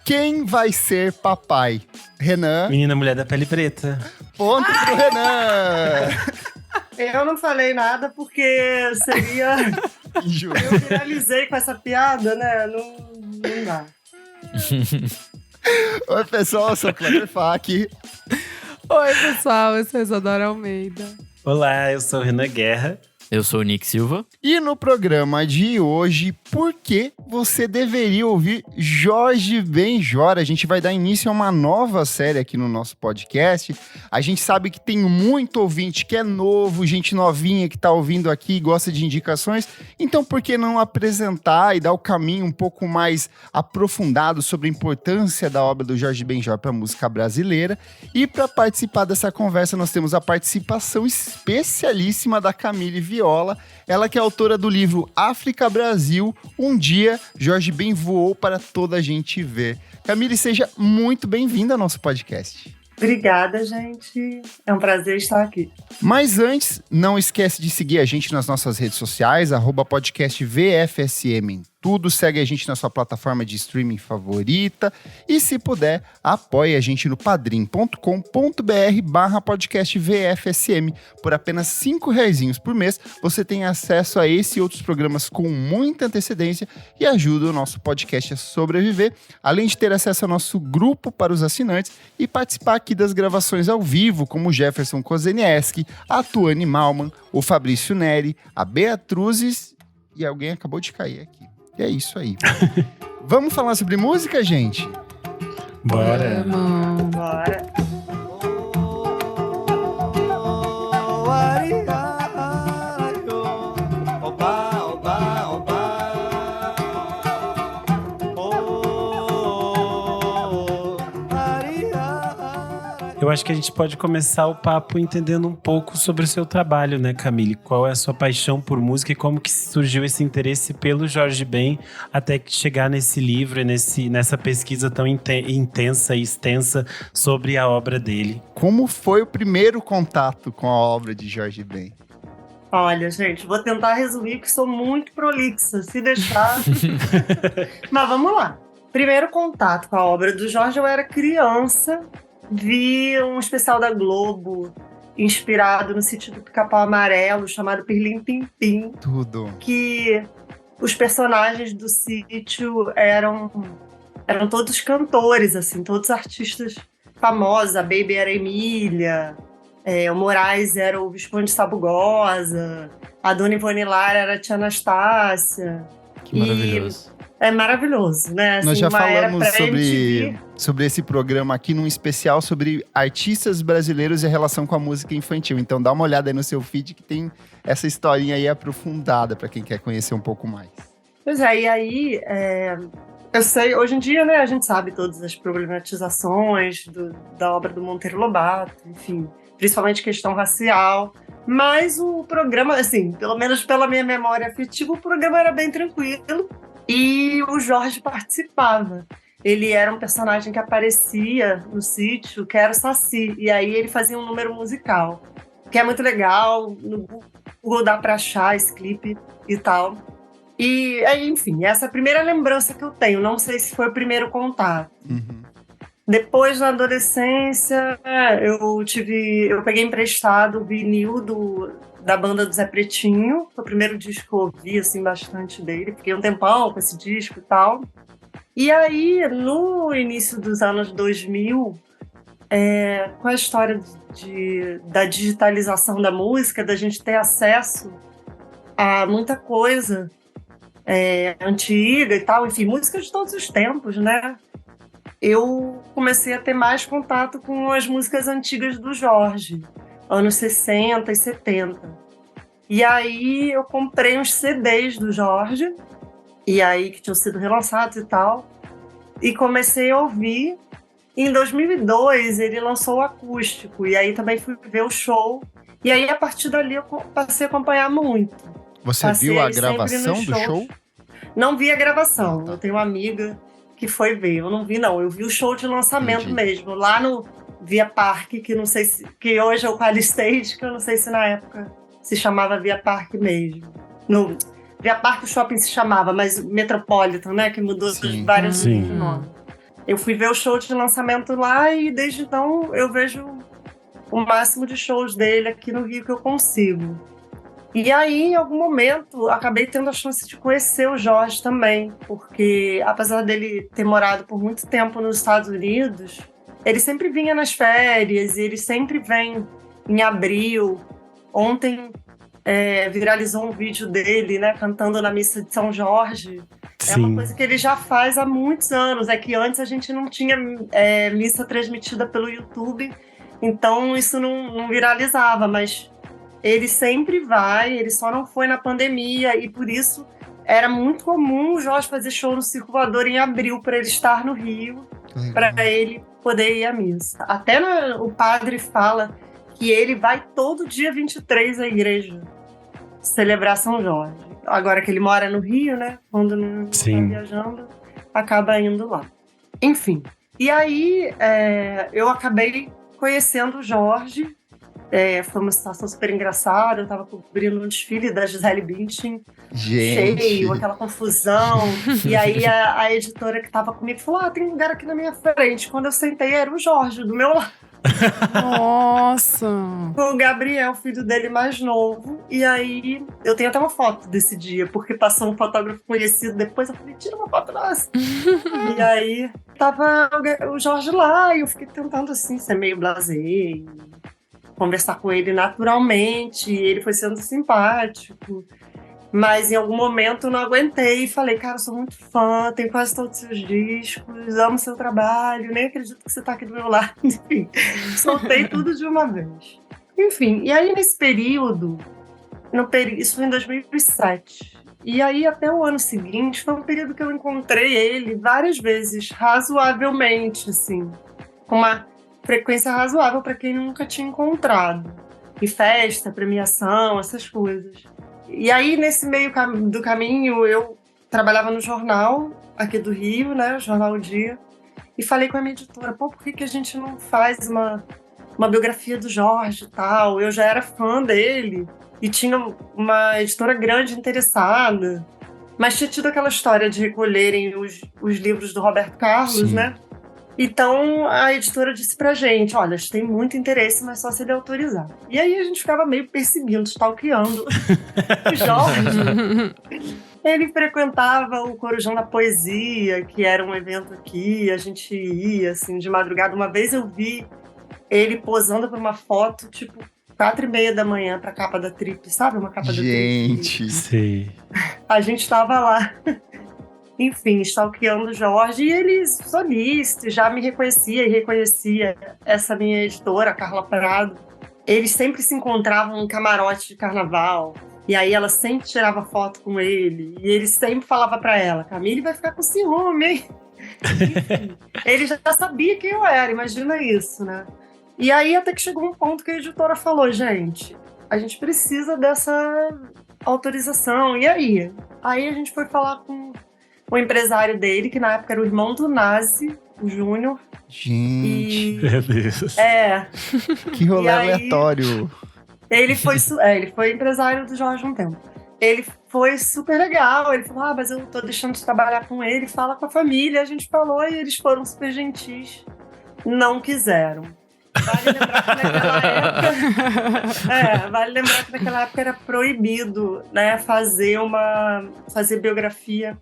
Quem vai ser papai? Renan. Menina Mulher da Pele Preta. Ponto pro Renan. Eu não falei nada porque seria... Eu viralizei com essa piada, né? Não dá. Oi, pessoal, eu sou o Cleber Fak. Oi, pessoal, eu sou a Isadora Almeida. Olá, eu sou o Renan Guerra. Eu sou o Nick Silva. E no programa de hoje, por que você deveria ouvir Jorge Benjor? A gente vai dar início a uma nova série aqui no nosso podcast. A gente sabe que tem muito ouvinte que é novo, gente novinha que tá ouvindo aqui e gosta de indicações. Então, por que não apresentar e dar o caminho um pouco mais aprofundado sobre a importância da obra do Jorge Benjor para a música brasileira? E para participar dessa conversa, nós temos a participação especialíssima da Camille Viola, ela que é autora do livro África Brasil, Um Dia Jorge Ben voou para toda a gente ver. Camille, seja muito bem-vinda ao nosso podcast. Obrigada, gente. É um prazer estar aqui. Mas antes, não esquece de seguir a gente nas nossas redes sociais, @podcastvfsm em tudo. Segue a gente na sua plataforma de streaming favorita. E se puder, apoie a gente no padrim.com.br/podcastvfsm. Por apenas R$5 por mês, você tem acesso a esse e outros programas com muita antecedência e ajuda o nosso podcast a sobreviver, além de ter acesso ao nosso grupo para os assinantes e participar aqui das gravações ao vivo, como o Jefferson Kozenieski, a Tuane Malman, o Fabrício Neri, a Beatruzes e alguém acabou de cair aqui. E é isso aí. Vamos falar sobre música, gente? Bora. Bora. Eu acho que a gente pode começar o papo entendendo um pouco sobre o seu trabalho, né, Camille? Qual é a sua paixão por música e como que surgiu esse interesse pelo Jorge Ben até que chegar nesse livro e nessa pesquisa tão intensa e extensa sobre a obra dele? Como foi o primeiro contato com a obra de Jorge Ben? Olha, gente, vou tentar resumir que sou muito prolixa, se deixar. Mas vamos lá. Primeiro contato com a obra do Jorge, eu era criança. Vi um especial da Globo inspirado no sítio do Pica-Pau Amarelo, chamado Pirlim Pim Pim. Tudo. Que os personagens do sítio eram todos cantores, assim, todos artistas famosos. A Baby era a Emília, o Moraes era o Visconde Sabugosa, a Dona Ivone Lara era a Tia Anastácia. Que maravilhoso. É maravilhoso, né? Assim, nós já falamos sobre esse programa aqui num especial sobre artistas brasileiros e a relação com a música infantil. Então dá uma olhada aí no seu feed que tem essa historinha aí aprofundada para quem quer conhecer um pouco mais. Pois é, e aí eu sei, hoje em dia, né, a gente sabe todas as problematizações da obra do Monteiro Lobato, enfim, principalmente questão racial. Mas o programa, assim, pelo menos pela minha memória afetiva, o programa era bem tranquilo. E o Jorge participava. Ele era um personagem que aparecia no sítio, que era o Saci. E aí ele fazia um número musical, que é muito legal. No Google dá pra achar esse clipe e tal. E aí, enfim, essa é a primeira lembrança que eu tenho. Não sei se foi o primeiro contato. Uhum. Depois, na adolescência, eu peguei emprestado o vinil da banda do Zé Pretinho. Foi o primeiro disco que eu ouvi, assim, bastante dele. Fiquei um tempão com esse disco e tal. E aí, no início dos anos 2000, com a história da digitalização da música, da gente ter acesso a muita coisa antiga e tal, enfim, música de todos os tempos, né? Eu comecei a ter mais contato com as músicas antigas do Jorge, anos 60 e 70. E aí eu comprei uns CDs do Jorge, e aí que tinham sido relançados e tal, e comecei a ouvir. Em 2002 ele lançou o acústico, e aí também fui ver o show, e aí a partir dali eu passei a acompanhar muito. Você viu a gravação do show? Não vi a gravação, Tá. eu tenho uma amiga que foi ver, eu não vi não, eu vi o show de lançamento Entendi. mesmo, lá no Via Parque, que não sei se, que hoje é o Qualistage, que eu não sei se na época se chamava Via Parque mesmo. No Via Parque o shopping se chamava, mas Metropolitan, né, que mudou Sim. vários Sim. nomes. Eu fui ver o show de lançamento lá e desde então eu vejo o máximo de shows dele aqui no Rio que eu consigo. E aí, em algum momento, acabei tendo a chance de conhecer o Jorge também, porque apesar dele ter morado por muito tempo nos Estados Unidos, ele sempre vinha nas férias e ele sempre vem em abril. Ontem viralizou um vídeo dele, né, cantando na missa de São Jorge. É uma Sim. coisa que ele já faz há muitos anos. É que antes a gente não tinha missa transmitida pelo YouTube, então isso não viralizava, mas ele sempre vai, ele só não foi na pandemia e por isso era muito comum o Jorge fazer show no Circo Voador em abril para ele estar no Rio, para ele poder ir à missa. Até o padre fala que ele vai todo dia 23 à igreja celebrar São Jorge. Agora que ele mora no Rio, né? Quando não está viajando, acaba indo lá. Enfim. E aí eu acabei conhecendo o Jorge. Foi uma situação super engraçada. Eu estava cobrindo um desfile da Gisele Bündchen, cheio, aquela confusão. E aí a editora que estava comigo falou: tem um lugar aqui na minha frente. Quando eu sentei, era o Jorge, do meu lado. Nossa! Com o Gabriel, filho dele mais novo. E aí, eu tenho até uma foto desse dia, porque passou um fotógrafo conhecido depois. Eu falei, tira uma foto nossa. E aí, tava o Jorge lá, e eu fiquei tentando, assim, ser meio blasé, conversar com ele naturalmente. E ele foi sendo simpático. Mas em algum momento eu não aguentei e falei, cara, eu sou muito fã, tenho quase todos os seus discos, amo seu trabalho, nem acredito que você tá aqui do meu lado. Enfim, soltei tudo de uma vez. Enfim, e aí nesse período, isso foi em 2007, e aí até o ano seguinte foi um período que eu encontrei ele várias vezes, razoavelmente, assim, com uma frequência razoável para quem nunca tinha encontrado. Em festa, premiação, essas coisas. E aí, nesse meio do caminho, eu trabalhava no jornal aqui do Rio, né, o Jornal O Dia, e falei com a minha editora, por que a gente não faz uma biografia do Jorge e tal? Eu já era fã dele e tinha uma editora grande interessada, mas tinha tido aquela história de recolherem os livros do Roberto Carlos, né? Então, a editora disse pra gente, olha, a gente tem muito interesse, mas só se ele autorizar. E aí a gente ficava meio perseguindo, stalkeando o Jorge. Ele frequentava o Corujão da Poesia, que era um evento aqui, a gente ia, assim, de madrugada. Uma vez eu vi ele posando para uma foto, tipo, 4h30 da manhã pra capa da Trip, sabe? Uma capa da Trip. Gente! Sim. A gente tava lá. Enfim, stalkeando o Jorge, e ele solícito, já me reconhecia e reconhecia essa minha editora, Carla Prado. Eles sempre se encontravam em camarote de carnaval, e aí ela sempre tirava foto com ele, e ele sempre falava pra ela, Camille vai ficar com ciúme, hein? Enfim, ele já sabia quem eu era, imagina isso, né? E aí até que chegou um ponto que a editora falou, gente, a gente precisa dessa autorização, e aí? Aí a gente foi falar com o empresário dele, que na época era o irmão do Nazi, o Júnior. Gente! Meu Deus. Que rolê aí, aleatório! Ele foi empresário do Jorge um tempo. Ele foi super legal, ele falou, mas eu tô deixando de trabalhar com ele, fala com a família. A gente falou e eles foram super gentis. Não quiseram. Vale lembrar que naquela época era proibido, né, fazer biografia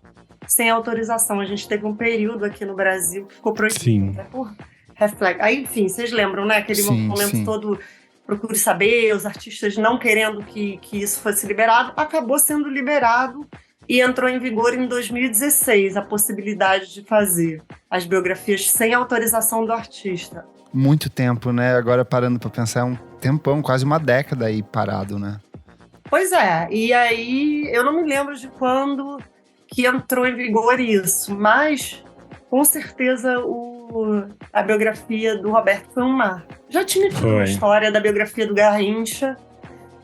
sem autorização. A gente teve um período aqui no Brasil que ficou proibido. Sim. Né, por reflexo. Aí, enfim, vocês lembram, né? Aquele momento todo, procure saber, os artistas não querendo que isso fosse liberado, acabou sendo liberado e entrou em vigor em 2016 a possibilidade de fazer as biografias sem autorização do artista. Muito tempo, né? Agora parando pra pensar, é um tempão, quase uma década aí parado, né? Pois é, e aí eu não me lembro de quando que entrou em vigor isso, mas com certeza a biografia do Roberto foi um marco. Já tinha tido uma história da biografia do Garrincha,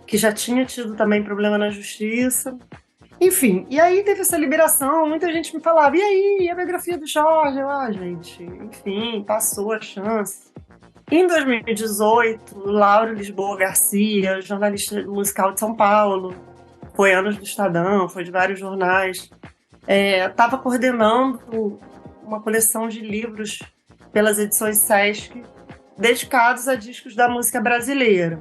que já tinha tido também problema na justiça. Enfim, e aí teve essa liberação, muita gente me falava, e aí, e a biografia do Jorge? Eu, gente, enfim, passou a chance. Em 2018, Lauro Lisboa Garcia, jornalista musical de São Paulo, foi anos do Estadão, foi de vários jornais, estava coordenando uma coleção de livros pelas edições Sesc dedicados a discos da música brasileira.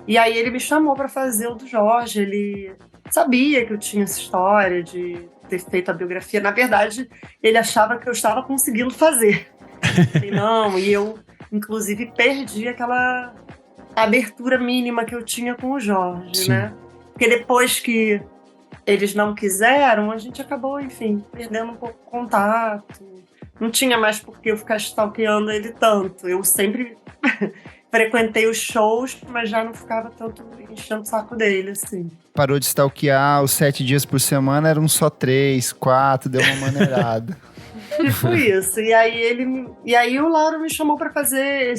E aí ele me chamou para fazer o do Jorge. Ele sabia que eu tinha essa história de ter feito a biografia. Na verdade, ele achava que eu estava conseguindo fazer. E não, e eu, inclusive, perdi aquela abertura mínima que eu tinha com o Jorge, Sim. né? Porque depois que eles não quiseram, a gente acabou, enfim, perdendo um pouco o contato. Não tinha mais por que eu ficar stalkeando ele tanto. Eu sempre frequentei os shows, mas já não ficava tanto enchendo o saco dele, assim. Parou de stalkear, os 7 dias por semana eram só 3, 4, deu uma maneirada. Tipo isso. E aí o Lauro me chamou para fazer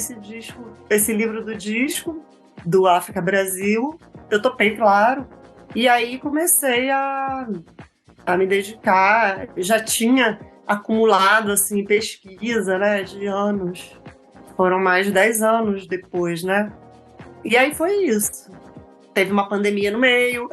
esse livro do disco, do África Brasil. Eu topei, claro. E aí comecei a me dedicar. Já tinha acumulado, assim, pesquisa, né, de anos. Foram mais de 10 anos depois, né? E aí foi isso. Teve uma pandemia no meio.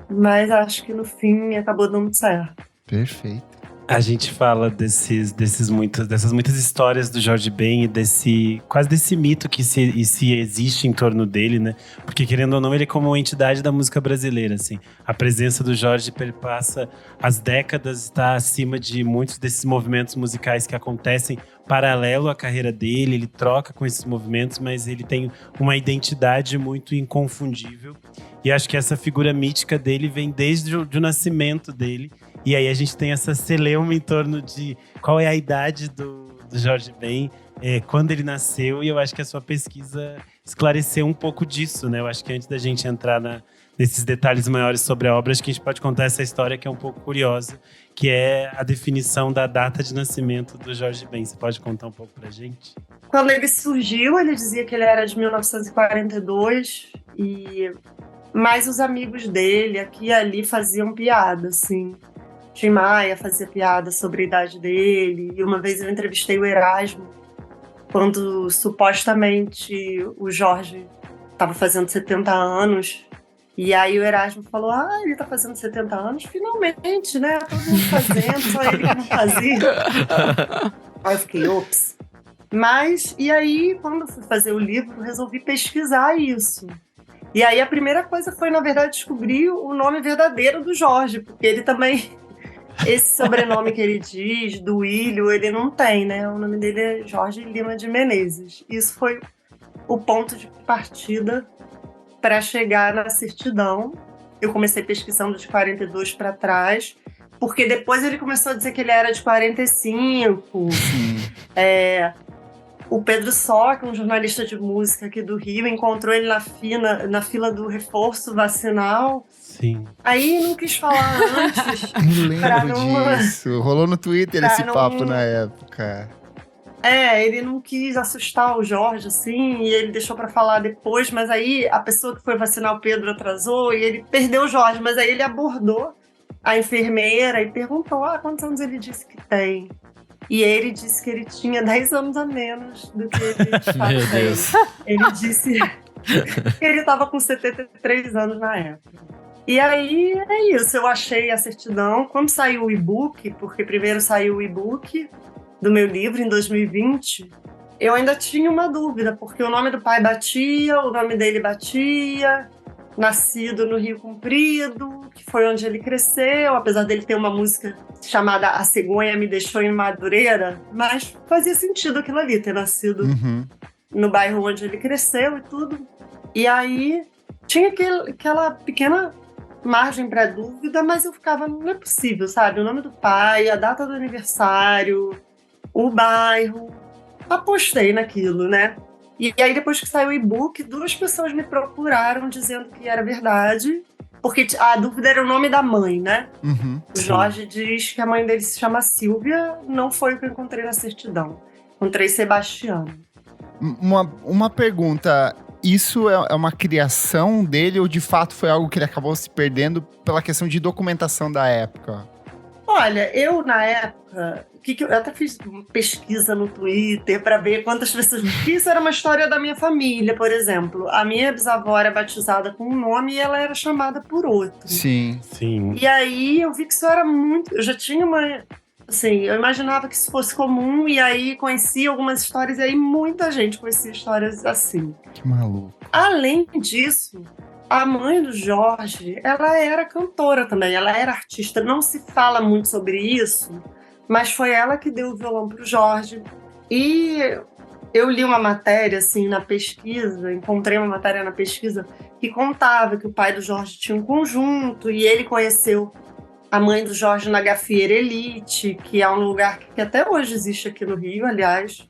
Mas acho que no fim acabou dando certo. Perfeito. A gente fala dessas muitas histórias do Jorge Ben e quase desse mito que se existe em torno dele, né? Porque, querendo ou não, ele é como uma entidade da música brasileira, assim. A presença do Jorge perpassa as décadas, está acima de muitos desses movimentos musicais que acontecem paralelo à carreira dele. Ele troca com esses movimentos, mas ele tem uma identidade muito inconfundível. E acho que essa figura mítica dele vem desde o nascimento dele. E aí a gente tem essa celeuma em torno de qual é a idade do Jorge Ben, quando ele nasceu. E eu acho que a sua pesquisa esclareceu um pouco disso, né? Eu acho que antes da gente entrar nesses detalhes maiores sobre a obra, acho que a gente pode contar essa história que é um pouco curiosa, que é a definição da data de nascimento do Jorge Ben. Você pode contar um pouco pra gente? Quando ele surgiu, ele dizia que ele era de 1942, mas os amigos dele aqui e ali faziam piada, assim. Tim Maia fazia piada sobre a idade dele, e uma vez eu entrevistei o Erasmo, quando supostamente o Jorge estava fazendo 70 anos, e aí o Erasmo falou, ele tá fazendo 70 anos? Finalmente, né? Todo mundo fazendo, só ele que não fazia. Aí eu fiquei, ops. Mas, e aí, quando fui fazer o livro, resolvi pesquisar isso. E aí a primeira coisa foi, na verdade, descobrir o nome verdadeiro do Jorge, porque ele também... Esse sobrenome que ele diz, do Ilho, ele não tem, né? O nome dele é Jorge Lima de Menezes. Isso foi o ponto de partida para chegar na certidão. Eu comecei pesquisando de 42 para trás, porque depois ele começou a dizer que ele era de 45. O Pedro Soca, um jornalista de música aqui do Rio, encontrou ele na fila do reforço vacinal. Sim. Aí não quis falar antes. Eu lembro disso. Rolou no Twitter esse papo na época. Ele não quis assustar o Jorge, assim, e ele deixou pra falar depois, mas aí a pessoa que foi vacinar o Pedro atrasou e ele perdeu o Jorge, mas aí ele abordou a enfermeira e perguntou, quantos anos ele disse que tem? E ele disse que ele tinha 10 anos a menos do que ele de fato Meu tem. Deus. Ele disse que ele estava com 73 anos na época. E aí é isso, eu achei a certidão. Quando saiu o e-book, porque primeiro saiu o e-book do meu livro em 2020, eu ainda tinha uma dúvida, porque o nome do pai batia, o nome dele batia, nascido no Rio Comprido, que foi onde ele cresceu, apesar dele ter uma música chamada A Cegonha Me Deixou em Madureira, mas fazia sentido aquilo ali, ter nascido no bairro onde ele cresceu e tudo. E aí tinha aquela pequena margem para dúvida, mas eu ficava, não é possível, sabe? O nome do pai, a data do aniversário, o bairro. Apostei naquilo, né? E aí, depois que saiu o e-book, 2 pessoas me procuraram dizendo que era verdade, porque a dúvida era o nome da mãe, né? O Jorge diz que a mãe dele se chama Silvia, não foi o que eu encontrei na certidão. Encontrei Sebastiano. Uma pergunta, isso é uma criação dele ou de fato foi algo que ele acabou se perdendo pela questão de documentação da época? Olha, eu na época, eu até fiz uma pesquisa no Twitter para ver quantas pessoas... Isso era uma história da minha família, por exemplo. A minha bisavó era batizada com um nome e ela era chamada por outro. Sim. Sim. E aí eu vi que isso era muito... Eu já tinha Assim, eu imaginava que isso fosse comum, e aí conheci algumas histórias, e aí muita gente conhecia histórias assim. Que maluco. Além disso, a mãe do Jorge, ela era cantora também, ela era artista. Não se fala muito sobre isso, mas foi ela que deu o violão para o Jorge. E eu li uma matéria, assim, na pesquisa, encontrei uma matéria na pesquisa que contava que o pai do Jorge tinha um conjunto e ele conheceu a mãe do Jorge na Gafieira Elite, que é um lugar que até hoje existe aqui no Rio, aliás.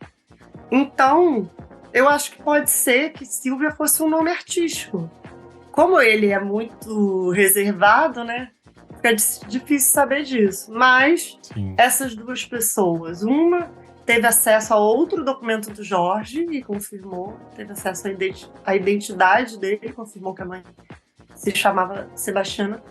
Então, eu acho que pode ser que Silvia fosse um nome artístico. Como ele é muito reservado, né? Fica difícil saber disso. Mas Sim. essas duas pessoas, uma teve acesso a outro documento do Jorge e confirmou, teve acesso à identidade dele, confirmou que a mãe se chamava Sebastiana.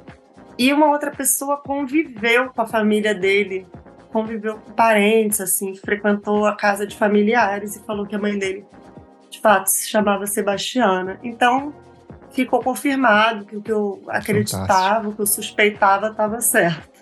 E uma outra pessoa conviveu com a família dele, conviveu com parentes, assim, frequentou a casa de familiares e falou que a mãe dele, de fato, se chamava Sebastiana. Então, ficou confirmado que o que eu acreditava, o que eu suspeitava, estava certo.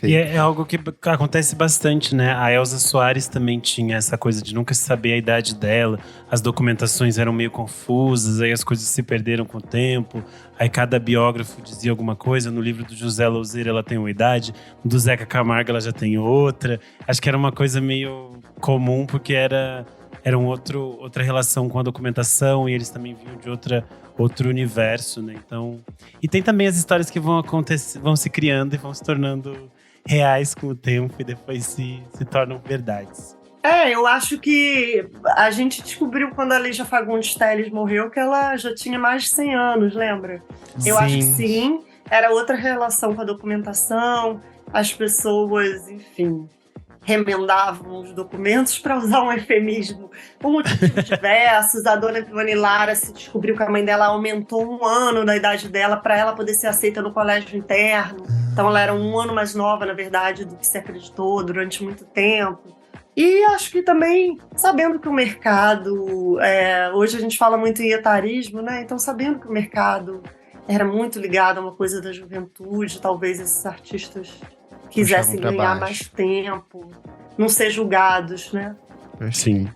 E é algo que acontece bastante, né? A Elza Soares também tinha essa coisa de nunca saber a idade dela. As documentações eram meio confusas, aí as coisas se perderam com o tempo. Aí cada biógrafo dizia alguma coisa. No livro do José Louzeiro ela tem uma idade, no do Zeca Camargo ela já tem outra. Acho que era uma coisa meio comum, porque era outra relação com a documentação e eles também vinham de outro universo, né? Então, e tem também as histórias que vão se criando e vão se tornando reais com o tempo e depois se tornam verdades. Eu acho que a gente descobriu quando a Lígia Fagundes Telles morreu que ela já tinha mais de 100 anos, lembra? Eu acho que sim, era outra relação com a documentação, as pessoas, enfim, remendavam os documentos, para usar um eufemismo, por motivos diversos. A dona Ivone Lara se descobriu que a mãe dela aumentou 1 ano da idade dela para ela poder ser aceita no colégio interno. Então ela era 1 ano mais nova, na verdade, do que se acreditou durante muito tempo. E acho que também, sabendo que o mercado, hoje a gente fala muito em etarismo, né? Então sabendo que o mercado era muito ligado a uma coisa da juventude, talvez esses artistas quisessem ganhar mais tempo, não ser julgados, né? Sim.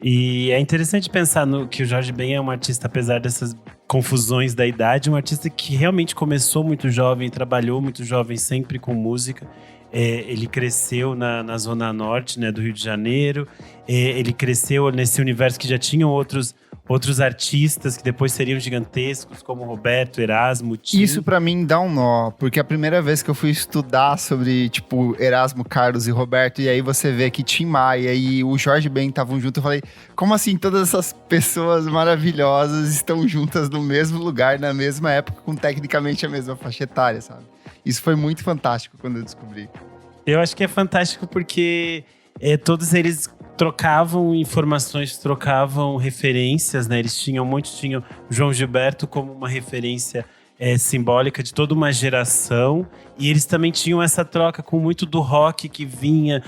E é interessante pensar no que o Jorge Ben é um artista, apesar dessas confusões da idade, um artista que realmente começou muito jovem, trabalhou muito jovem sempre com música. Ele cresceu na Zona Norte, né, do Rio de Janeiro. Ele cresceu nesse universo que já tinham outros artistas que depois seriam gigantescos, como Roberto, Erasmo, Tim. Isso pra mim dá um nó, porque a primeira vez que eu fui estudar sobre, tipo, Erasmo Carlos e Roberto, e aí você vê que Tim Maia e o Jorge Ben estavam juntos, eu falei, como assim todas essas pessoas maravilhosas estão juntas no mesmo lugar, na mesma época, com tecnicamente a mesma faixa etária, sabe? Isso foi muito fantástico quando eu descobri. Eu acho que é fantástico porque todos eles trocavam informações, trocavam referências, né? Muitos tinham o João Gilberto como uma referência simbólica de toda uma geração, e eles também tinham essa troca com muito do rock que vinha,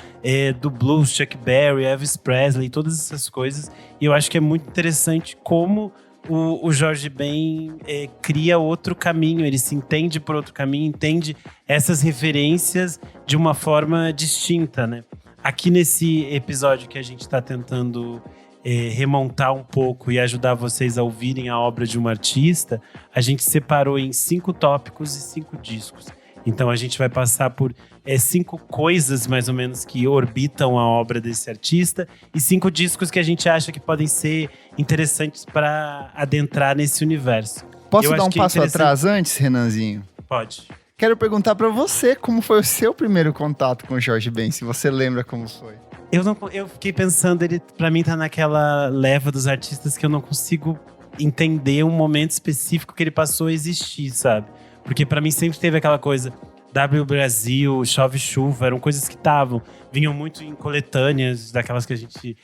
do blues, Chuck Berry, Elvis Presley, todas essas coisas. E eu acho que é muito interessante como o Jorge Ben cria outro caminho, ele se entende por outro caminho, entende essas referências de uma forma distinta, né? Aqui nesse episódio que a gente está tentando remontar um pouco e ajudar vocês a ouvirem a obra de um artista, a gente separou em 5 tópicos e 5 discos. Então a gente vai passar por 5 coisas, mais ou menos, que orbitam a obra desse artista e 5 discos que a gente acha que podem ser interessantes para adentrar nesse universo. Posso dar um passo atrás antes, Renanzinho? Pode. Quero perguntar para você como foi o seu primeiro contato com o Jorge Ben, se você lembra como foi. Eu fiquei pensando, ele pra mim tá naquela leva dos artistas que eu não consigo entender um momento específico que ele passou a existir, sabe? Porque pra mim sempre teve aquela coisa, W Brasil, Chove Chuva, eram coisas que vinham muito em coletâneas, daquelas que a gente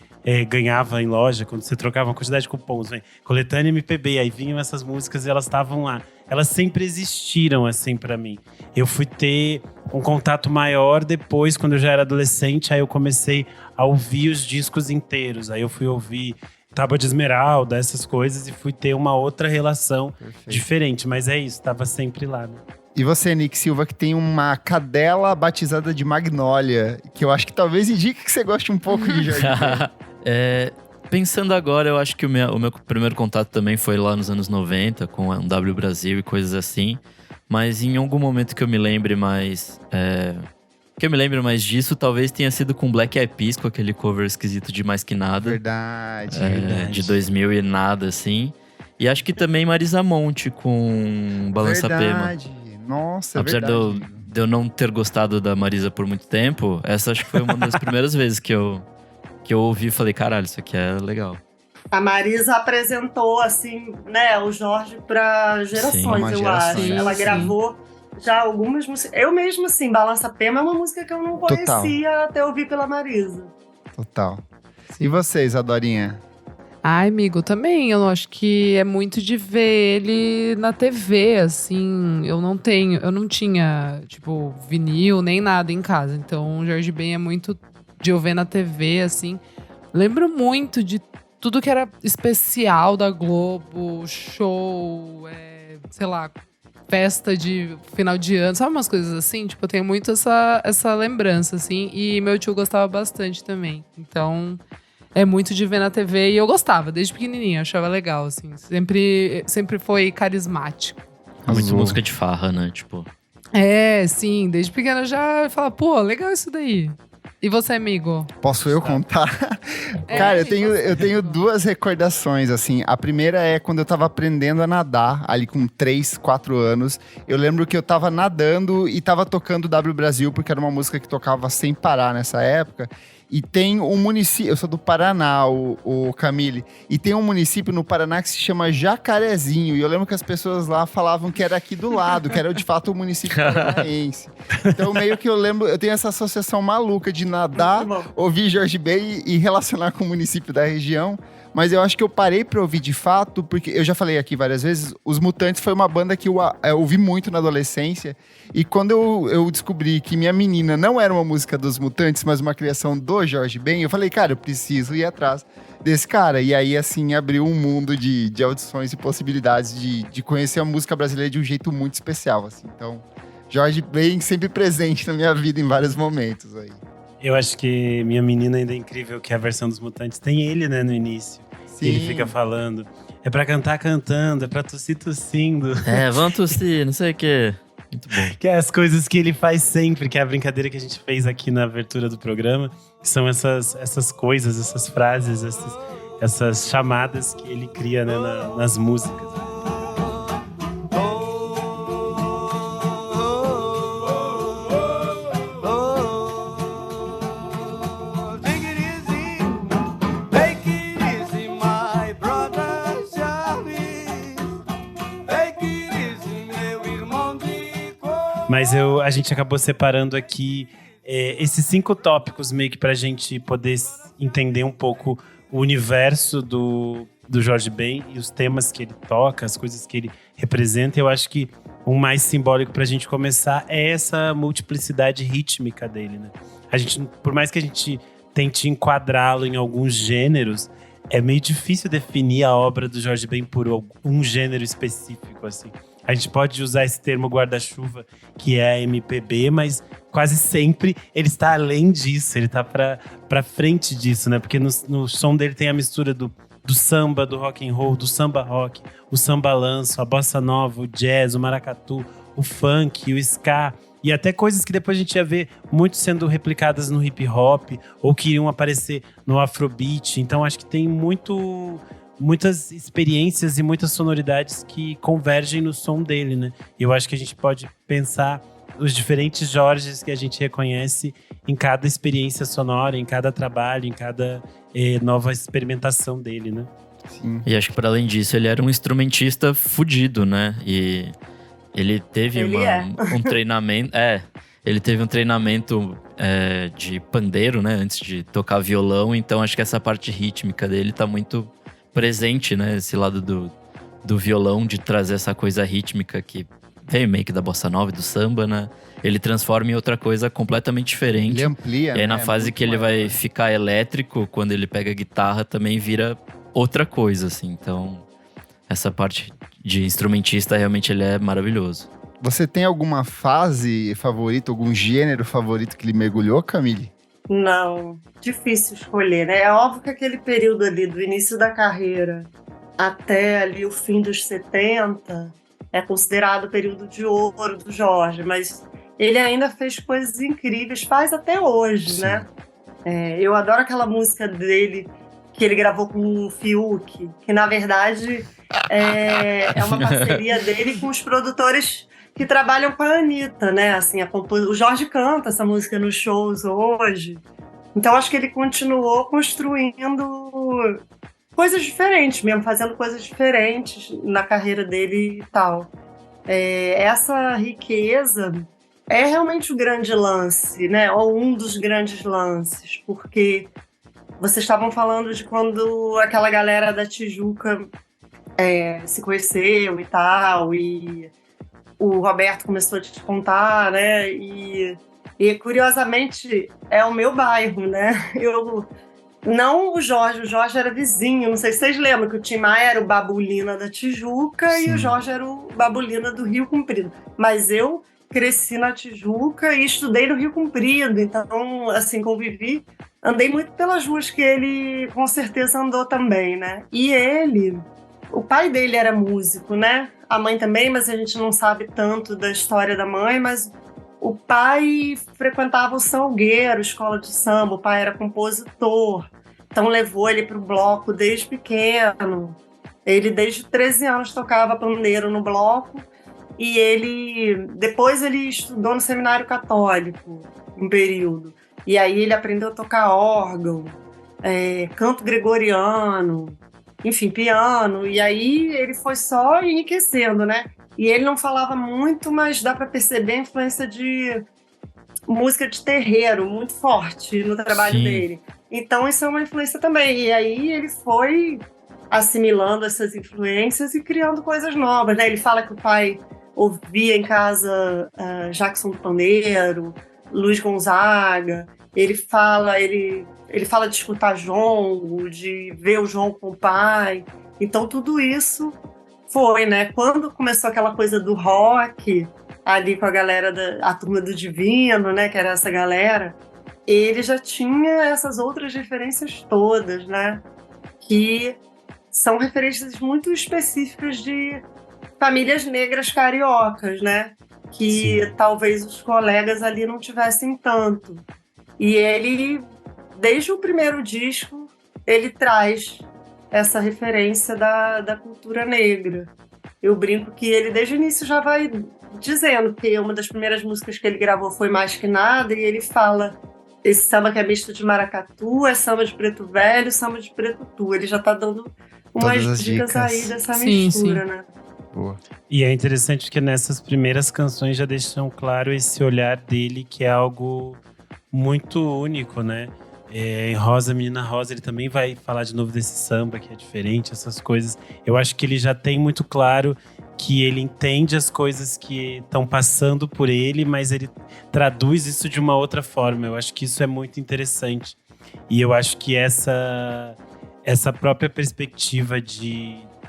ganhava em loja, quando você trocava uma quantidade de cupons, né? Coletânea MPB, aí vinham essas músicas e elas estavam lá. Elas sempre existiram, assim, pra mim. Eu fui ter um contato maior depois, quando eu já era adolescente, aí eu comecei a ouvir os discos inteiros. Aí eu fui ouvir Tábua de Esmeralda, essas coisas, e fui ter uma outra relação diferente. Mas é isso, tava sempre lá, né? E você, Nick Silva, que tem uma cadela batizada de Magnólia, que eu acho que talvez indique que você goste um pouco de Jorge Ben. Pensando agora, eu acho que o meu primeiro contato também foi lá nos anos 90, com o W Brasil e coisas assim. Mas em algum momento que eu me lembre mais... disso, talvez tenha sido com Black Eyed Peas, com aquele cover esquisito de Mais Que Nada. Verdade. De 2000 e nada, assim. E acho que também Marisa Monte com Balança Pema. Verdade. Nossa, Apesar verdade. de eu não ter gostado da Marisa por muito tempo, essa acho que foi uma das primeiras vezes que eu ouvi e falei, caralho, isso aqui é legal. A Marisa apresentou, assim, né, o Jorge para gerações, eu acho. Sim, Ela sim. gravou já algumas músicas. Eu mesmo, assim, Balança Pema é uma música que eu não conhecia até ouvir pela Marisa. Total. E vocês, Adorinha? Ai, amigo, também. Eu acho que é muito de ver ele na TV, assim. Eu não tinha, tipo, vinil nem nada em casa. Então, o Jorge Ben é muito de eu ver na TV, assim. Lembro muito de tudo que era especial da Globo, show, sei lá, festa de final de ano. Sabe umas coisas assim? Tipo, eu tenho muito essa lembrança, assim. E meu tio gostava bastante também. Então... é muito de ver na TV e eu gostava, desde pequenininha, achava legal, assim. Sempre foi carismático. Muito Azul. música de farra, né? Tipo, Sim, desde pequena eu já falava, pô, legal isso daí. E você, amigo? Posso eu contar? Cara, eu tenho duas recordações, assim. A primeira é quando eu tava aprendendo a nadar, ali com 3, 4 anos. Eu lembro que eu tava nadando e tava tocando W Brasil, porque era uma música que tocava sem parar nessa época. E tem um município, eu sou do Paraná, o Camille, e tem um município no Paraná que se chama Jacarezinho. E eu lembro que as pessoas lá falavam que era aqui do lado, que era de fato o município paranaense. Então meio que eu tenho essa associação maluca de nadar, Muito bom. ouvir Jorge Ben e relacionar com o município da região. Mas eu acho que eu parei pra ouvir de fato, porque eu já falei aqui várias vezes, Os Mutantes foi uma banda que eu ouvi muito na adolescência. E quando eu descobri que Minha Menina não era uma música dos Mutantes, mas uma criação do Jorge Ben, eu falei, cara, eu preciso ir atrás desse cara. E aí, assim, abriu um mundo de audições e possibilidades de conhecer a música brasileira de um jeito muito especial, assim. Então, Jorge Ben sempre presente na minha vida em vários momentos aí. Eu acho que Minha Menina ainda é incrível, que a versão dos Mutantes tem ele, né, no início. Sim. Ele fica falando, é pra cantar cantando, é pra tossir tossindo. vamos tossir, não sei o quê. Muito bom. Que é as coisas que ele faz sempre, que é a brincadeira que a gente fez aqui na abertura do programa. Que são essas coisas, essas frases, essas chamadas que ele cria, né, nas músicas. Mas a gente acabou separando aqui esses 5 tópicos meio que pra gente poder entender um pouco o universo do Jorge Ben e os temas que ele toca, as coisas que ele representa. Eu acho que o mais simbólico pra gente começar é essa multiplicidade rítmica dele, né? A gente, por mais que a gente tente enquadrá-lo em alguns gêneros, é meio difícil definir a obra do Jorge Ben por um gênero específico, assim. A gente pode usar esse termo guarda-chuva, que é a MPB, mas quase sempre ele está além disso, ele está pra frente disso, né? Porque no som dele tem a mistura do samba, do rock and roll, do samba rock, o samba lanço, a bossa nova, o jazz, o maracatu, o funk, o ska, e até coisas que depois a gente ia ver muito sendo replicadas no hip hop, ou que iriam aparecer no afrobeat. Então acho que tem muitas experiências e muitas sonoridades que convergem no som dele, né? E eu acho que a gente pode pensar os diferentes Jorges que a gente reconhece em cada experiência sonora, em cada trabalho, em cada nova experimentação dele, né? Sim. E acho que para além disso, ele era um instrumentista fudido, né? E ele teve um treinamento... ele teve um treinamento de pandeiro, né? Antes de tocar violão. Então acho que essa parte rítmica dele tá muito presente, né? Esse lado do violão, de trazer essa coisa rítmica que veio meio que da bossa nova e do samba, né? Ele transforma em outra coisa completamente diferente. Ele amplia, E aí, né? na fase Muito que ele maior. vai ficar elétrico, quando ele pega a guitarra, também vira outra coisa, assim. Então, essa parte de instrumentista, realmente, ele é maravilhoso. Você tem alguma fase favorita, algum gênero favorito que ele mergulhou, Camille? Não, difícil escolher, né? É óbvio que aquele período ali do início da carreira até ali o fim dos 70 é considerado o período de ouro do Jorge, mas ele ainda fez coisas incríveis, faz até hoje, Sim. né? Eu adoro aquela música dele que ele gravou com o Fiuk, que na verdade é uma parceria dele com os produtores que trabalham com a Anitta, né? Assim, o Jorge canta essa música nos shows hoje. Então, acho que ele continuou construindo coisas diferentes mesmo, fazendo coisas diferentes na carreira dele e tal. Essa riqueza é realmente o grande lance, né? Ou um dos grandes lances, porque vocês estavam falando de quando aquela galera da Tijuca se conheceu e tal, e o Roberto começou a despontar, né? E curiosamente é o meu bairro, né? Não o Jorge era vizinho, não sei se vocês lembram que o Tim Maia era o Babulina da Tijuca. Sim. E o Jorge era o Babulina do Rio Comprido. Mas eu cresci na Tijuca e estudei no Rio Comprido, então, assim, convivi, andei muito pelas ruas que ele com certeza andou também, né? E o pai dele era músico, né? A mãe também, mas a gente não sabe tanto da história da mãe, mas o pai frequentava o Salgueiro, escola de samba, o pai era compositor, então levou ele para o bloco desde pequeno. Ele, desde 13 anos, tocava pandeiro no bloco e depois ele estudou no seminário católico, um período. E aí ele aprendeu a tocar órgão, canto gregoriano, enfim, piano, e aí ele foi só enriquecendo, né? E ele não falava muito, mas dá para perceber a influência de música de terreiro muito forte no trabalho Sim. dele. Então isso é uma influência também. E aí ele foi assimilando essas influências e criando coisas novas, né? Ele fala que o pai ouvia em casa Jackson do Pandeiro, Luiz Gonzaga. Ele fala de escutar jongo, de ver o jongo com o pai. Então, tudo isso foi, né? Quando começou aquela coisa do rock, ali com a galera a turma do Divino, né? Que era essa galera, ele já tinha essas outras referências todas, né? Que são referências muito específicas de famílias negras cariocas, né? Que Sim. talvez os colegas ali não tivessem tanto. E ele, desde o primeiro disco, ele traz essa referência da cultura negra. Eu brinco que ele, desde o início, já vai dizendo que uma das primeiras músicas que ele gravou foi Mais Que Nada, e ele fala, esse samba que é misto de maracatu, é samba de preto velho, samba de preto tu. Ele já tá dando umas dicas aí dessa mistura, né? Boa. E é interessante que nessas primeiras canções já deixam claro esse olhar dele, que é algo muito único, né? Em Rosa, Menina Rosa, ele também vai falar de novo desse samba que é diferente, essas coisas. Eu acho que ele já tem muito claro que ele entende as coisas que estão passando por ele, mas ele traduz isso de uma outra forma. Eu acho que isso é muito interessante. E eu acho que essa própria perspectiva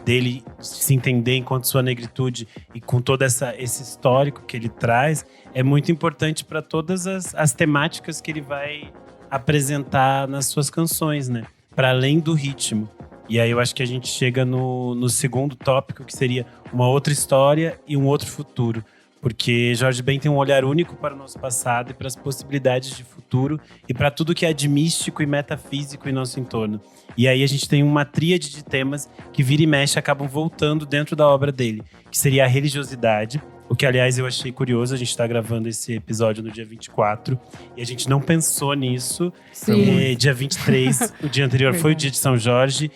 dele se entender enquanto sua negritude e com todo esse histórico que ele traz é muito importante para todas as temáticas que ele vai apresentar nas suas canções, né? Para além do ritmo. E aí eu acho que a gente chega no segundo tópico, que seria uma outra história e um outro futuro. Porque Jorge Ben tem um olhar único para o nosso passado e para as possibilidades de futuro e para tudo que é de místico e metafísico em nosso entorno. E aí a gente tem uma tríade de temas que vira e mexe acabam voltando dentro da obra dele, que seria a religiosidade, o que, aliás, eu achei curioso. A gente está gravando esse episódio no dia 24 e a gente não pensou nisso. Sim. Dia 23, o dia anterior foi o dia de São Jorge.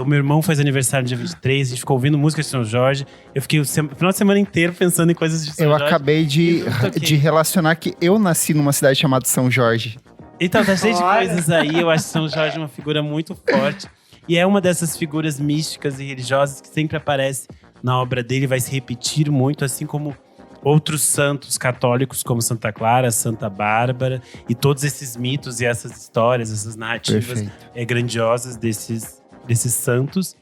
O meu irmão faz aniversário no dia 23, a gente ficou ouvindo música de São Jorge. Eu fiquei o final de semana inteiro pensando em coisas de São Jorge. Eu acabei de relacionar que eu nasci numa cidade chamada São Jorge. Então, tá cheio de coisas aí. Eu acho São Jorge uma figura muito forte. E é uma dessas figuras místicas e religiosas que sempre aparece na obra dele, vai se repetir muito, assim como outros santos católicos, como Santa Clara, Santa Bárbara, e todos esses mitos e essas histórias, essas narrativas grandiosas desses santos.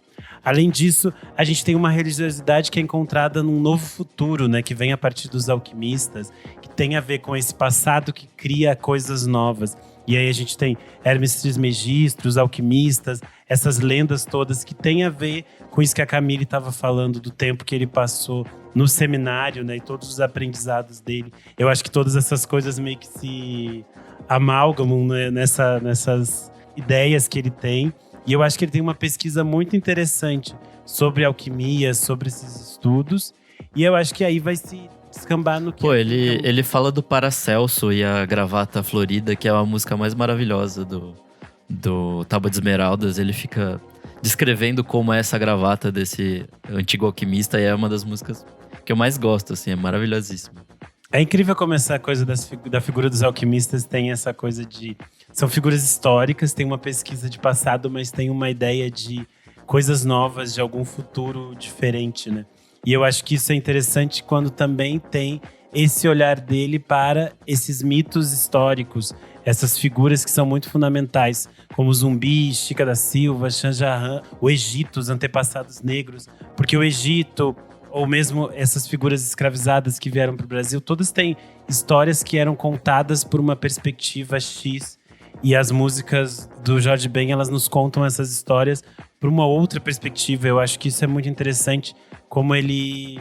Além disso, a gente tem uma religiosidade que é encontrada num novo futuro, né? Que vem a partir dos alquimistas, que tem a ver com esse passado que cria coisas novas. E aí a gente tem Hermes Trismegisto, os alquimistas, essas lendas todas que tem a ver com isso que a Camille estava falando, do tempo que ele passou no seminário, né? E todos os aprendizados dele. Eu acho que todas essas coisas meio que se amalgamam, né, nessas ideias que ele tem. E eu acho que ele tem uma pesquisa muito interessante sobre alquimia, sobre esses estudos. E eu acho que aí vai se descambar no que… Pô, ele fala do Paracelso e a Gravata Florida, que é a música mais maravilhosa do Tábua de Esmeraldas. Ele fica descrevendo como é essa gravata desse antigo alquimista. E é uma das músicas que eu mais gosto, assim. É maravilhosíssima. É incrível como essa coisa da figura dos alquimistas tem essa coisa de… São figuras históricas, tem uma pesquisa de passado, mas tem uma ideia de coisas novas, de algum futuro diferente, né? E eu acho que isso é interessante quando também tem esse olhar dele para esses mitos históricos, essas figuras que são muito fundamentais, como Zumbi, Chica da Silva, Shah o Egito, os antepassados negros. Porque o Egito, ou mesmo essas figuras escravizadas que vieram para o Brasil, todas têm histórias que eram contadas por uma perspectiva X. E as músicas do Jorge Ben, elas nos contam essas histórias por uma outra perspectiva. Eu acho que isso é muito interessante, como ele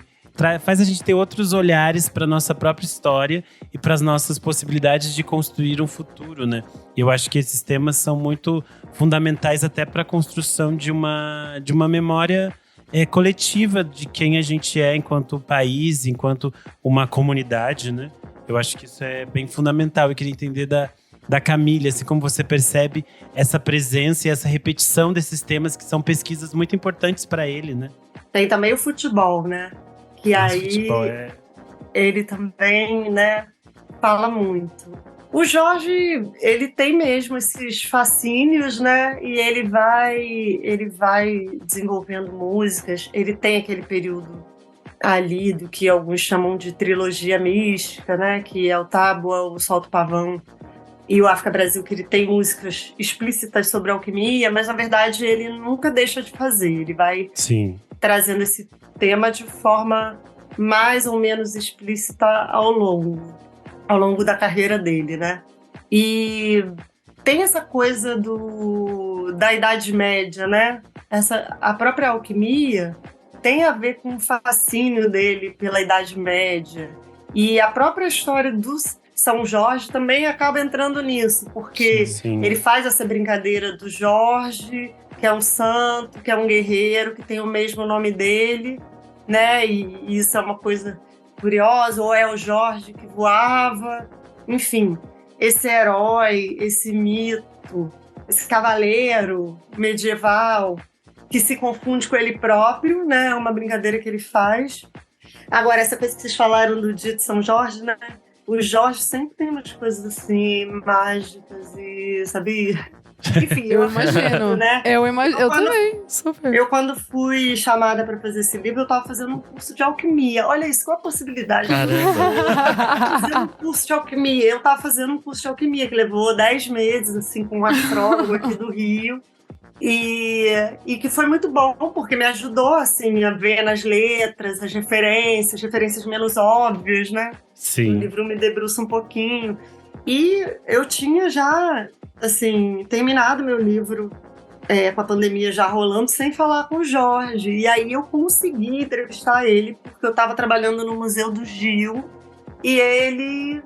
faz a gente ter outros olhares para nossa própria história e para as nossas possibilidades de construir um futuro, né? E eu acho que esses temas são muito fundamentais até para a construção de uma memória coletiva de quem a gente é enquanto país, enquanto uma comunidade, né? Eu acho que isso é bem fundamental. Eu queria entender da Camille, assim como você percebe essa presença e essa repetição desses temas que são pesquisas muito importantes para ele, né? Tem também o futebol, né? Que aí futebol ele também, né, fala muito. O Jorge, ele tem mesmo esses fascínios, né? E ele vai desenvolvendo músicas. Ele tem aquele período ali do que alguns chamam de trilogia mística, né? Que é o Tábua, o Solto Pavão e o África Brasil, que ele tem músicas explícitas sobre alquimia, mas na verdade ele nunca deixa de fazer. Ele vai trazendo esse tema de forma mais ou menos explícita ao longo da carreira dele, né? E tem essa coisa da Idade Média, né? A própria alquimia tem a ver com o fascínio dele pela Idade Média. E a própria história do São Jorge também acaba entrando nisso, porque ele faz essa brincadeira do Jorge, que é um santo, que é um guerreiro, que tem o mesmo nome dele, né? E isso é uma coisa curiosa, ou é o Jorge que voava. Enfim, esse herói, esse mito, esse cavaleiro medieval que se confunde com ele próprio, né? É uma brincadeira que ele faz. Agora, essa coisa que vocês falaram do dia de São Jorge, né? O Jorge sempre tem umas coisas assim, mágicas e, sabe? Enfim, eu imagino, né? Eu também, super. Eu, quando fui chamada para fazer esse livro, eu estava fazendo um curso de alquimia. Olha isso, qual a possibilidade? Fazer um curso de alquimia. Eu estava fazendo um curso de alquimia que levou 10 meses, assim, com um astrólogo aqui do Rio. E que foi muito bom, porque me ajudou, assim, a ver nas letras, as referências menos óbvias, né? Sim. O livro me debruça um pouquinho. E eu tinha já, assim, terminado meu livro com a pandemia já rolando, sem falar com o Jorge. E aí eu consegui entrevistar ele, porque eu estava trabalhando no Museu do Gil, e ele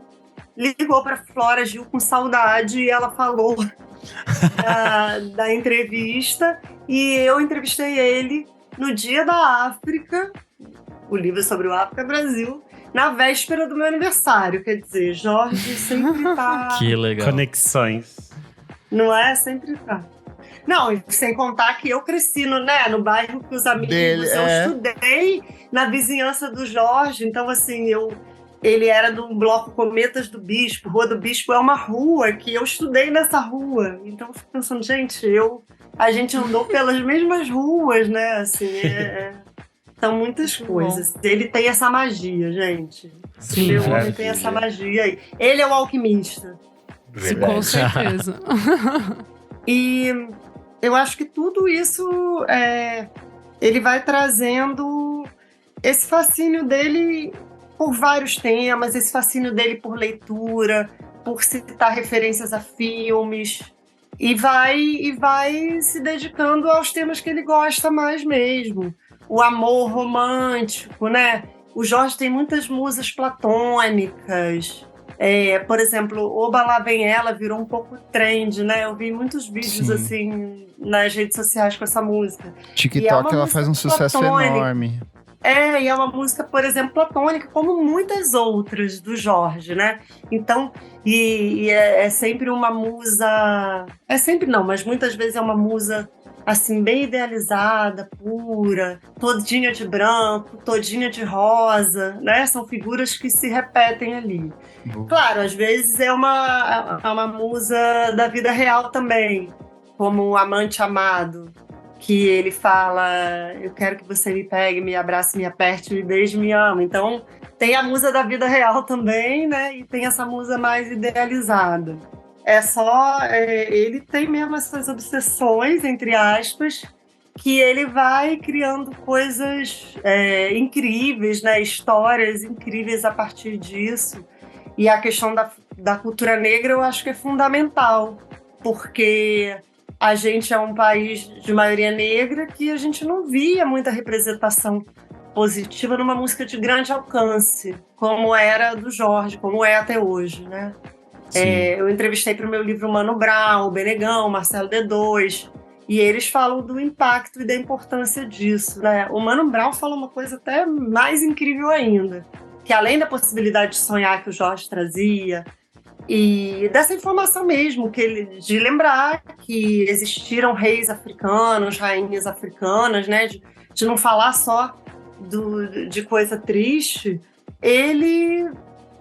ligou para Flora Gil com saudade, e ela falou da entrevista, e eu entrevistei ele no Dia da África, o livro sobre o África Brasil, na véspera do meu aniversário. Quer dizer, Jorge sempre tá… Que legal. Conexões. Não é? Sempre tá. Não, sem contar que eu cresci no bairro que os amigos… Eu estudei na vizinhança do Jorge, então assim, ele era do bloco Cometas do Bispo. Rua do Bispo é uma rua que eu estudei nessa rua. Então eu fico pensando, gente, a gente andou pelas mesmas ruas, né? Assim, são muitas coisas. Ele tem essa magia, gente. Sim, o homem tem essa magia aí. Ele é o alquimista. Verdade. Com certeza. E eu acho que tudo isso ele vai trazendo esse fascínio dele por vários temas, esse fascínio dele por leitura, por citar referências a filmes, e vai se dedicando aos temas que ele gosta mais mesmo. O amor romântico, né? O Jorge tem muitas musas platônicas. Por exemplo, Oba Lá Vem Ela virou um pouco trend, né? Eu vi muitos vídeos Sim. assim nas redes sociais com essa música. TikTok, ela faz um sucesso enorme. E é uma música, por exemplo, platônica, como muitas outras do Jorge, né? Então, é sempre uma musa... É sempre não, mas muitas vezes é uma musa, assim, bem idealizada, pura, todinha de branco, todinha de rosa, né? São figuras que se repetem ali. Claro, às vezes é uma musa da vida real também, como o Amante Amado, que ele fala, eu quero que você me pegue, me abrace, me aperte, me beije, me ame. Então, tem a musa da vida real também, né? E tem essa musa mais idealizada. Ele tem mesmo essas obsessões, entre aspas, que ele vai criando coisas incríveis, né? Histórias incríveis a partir disso. E a questão da cultura negra eu acho que é fundamental, porque a gente é um país de maioria negra que a gente não via muita representação positiva numa música de grande alcance, como era do Jorge, como é até hoje, né? Eu entrevistei para o meu livro Mano Brown, o Benegão, o Marcelo D2, e eles falam do impacto e da importância disso, né? O Mano Brown fala uma coisa até mais incrível ainda, que além da possibilidade de sonhar que o Jorge trazia, e dessa informação mesmo, de lembrar que existiram reis africanos, rainhas africanas, né? De não falar só de coisa triste, ele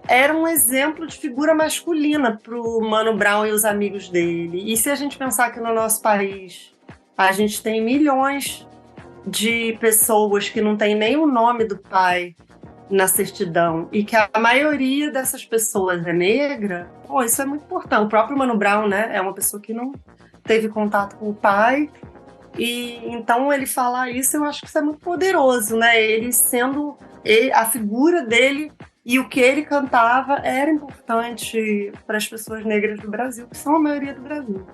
era um exemplo de figura masculina para o Mano Brown e os amigos dele. E se a gente pensar que no nosso país a gente tem milhões de pessoas que não tem nem o nome do pai na certidão, e que a maioria dessas pessoas é negra, isso é muito importante. O próprio Mano Brown, né, é uma pessoa que não teve contato com o pai, e então ele falar isso, eu acho que isso é muito poderoso, né? Ele sendo a figura dele e o que ele cantava era importante para as pessoas negras do Brasil, que são a maioria do Brasil.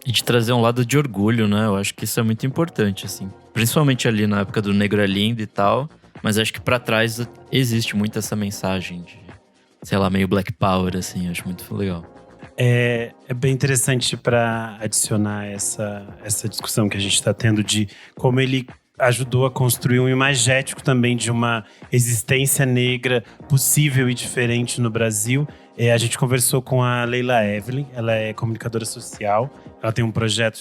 E de trazer um lado de orgulho, né? Eu acho que isso é muito importante, assim. Principalmente ali na época do Negro é Lindo e tal. Mas acho que pra trás existe muito essa mensagem de, sei lá, meio Black Power, assim. Acho muito legal. É bem interessante para adicionar essa discussão que a gente está tendo de como ele ajudou a construir um imagético também de uma existência negra possível e diferente no Brasil. A gente conversou com a Leila Evelyn, ela é comunicadora social. Ela tem um projeto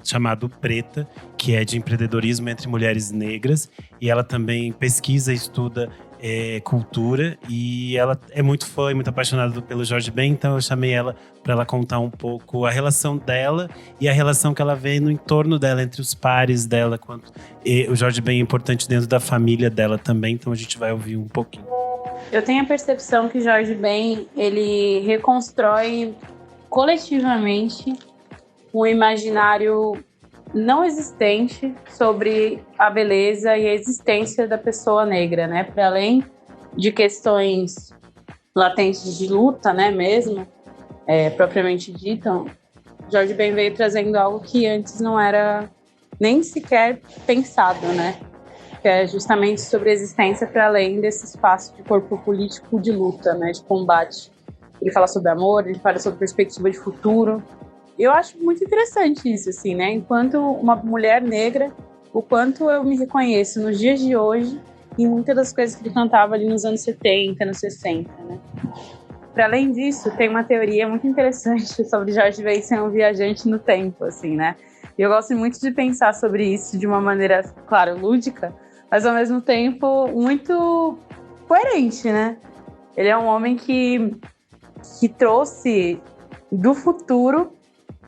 chamado Preta, que é de empreendedorismo entre mulheres negras. E ela também pesquisa e estuda cultura. E ela é muito fã e muito apaixonada pelo Jorge Ben. Então eu chamei ela para ela contar um pouco a relação dela e a relação que ela vê no entorno dela, entre os pares dela. O Jorge Ben é importante dentro da família dela também. Então a gente vai ouvir um pouquinho. Eu tenho a percepção que Jorge Ben, ele reconstrói coletivamente um imaginário não existente sobre a beleza e a existência da pessoa negra, né? Para além de questões latentes de luta, né, mesmo, propriamente dita, Jorge Ben veio trazendo algo que antes não era nem sequer pensado, né? Que é justamente sobre a existência para além desse espaço de corpo político de luta, né, de combate. Ele fala sobre amor, ele fala sobre perspectiva de futuro. Eu acho muito interessante isso, assim, né? Enquanto uma mulher negra, o quanto eu me reconheço nos dias de hoje em muitas das coisas que ele cantava ali nos anos 70, anos 60, né? Para além disso, tem uma teoria muito interessante sobre Jorge Ben ser um viajante no tempo, assim, né? E eu gosto muito de pensar sobre isso de uma maneira, claro, lúdica, mas ao mesmo tempo muito coerente, né? Ele é um homem que trouxe do futuro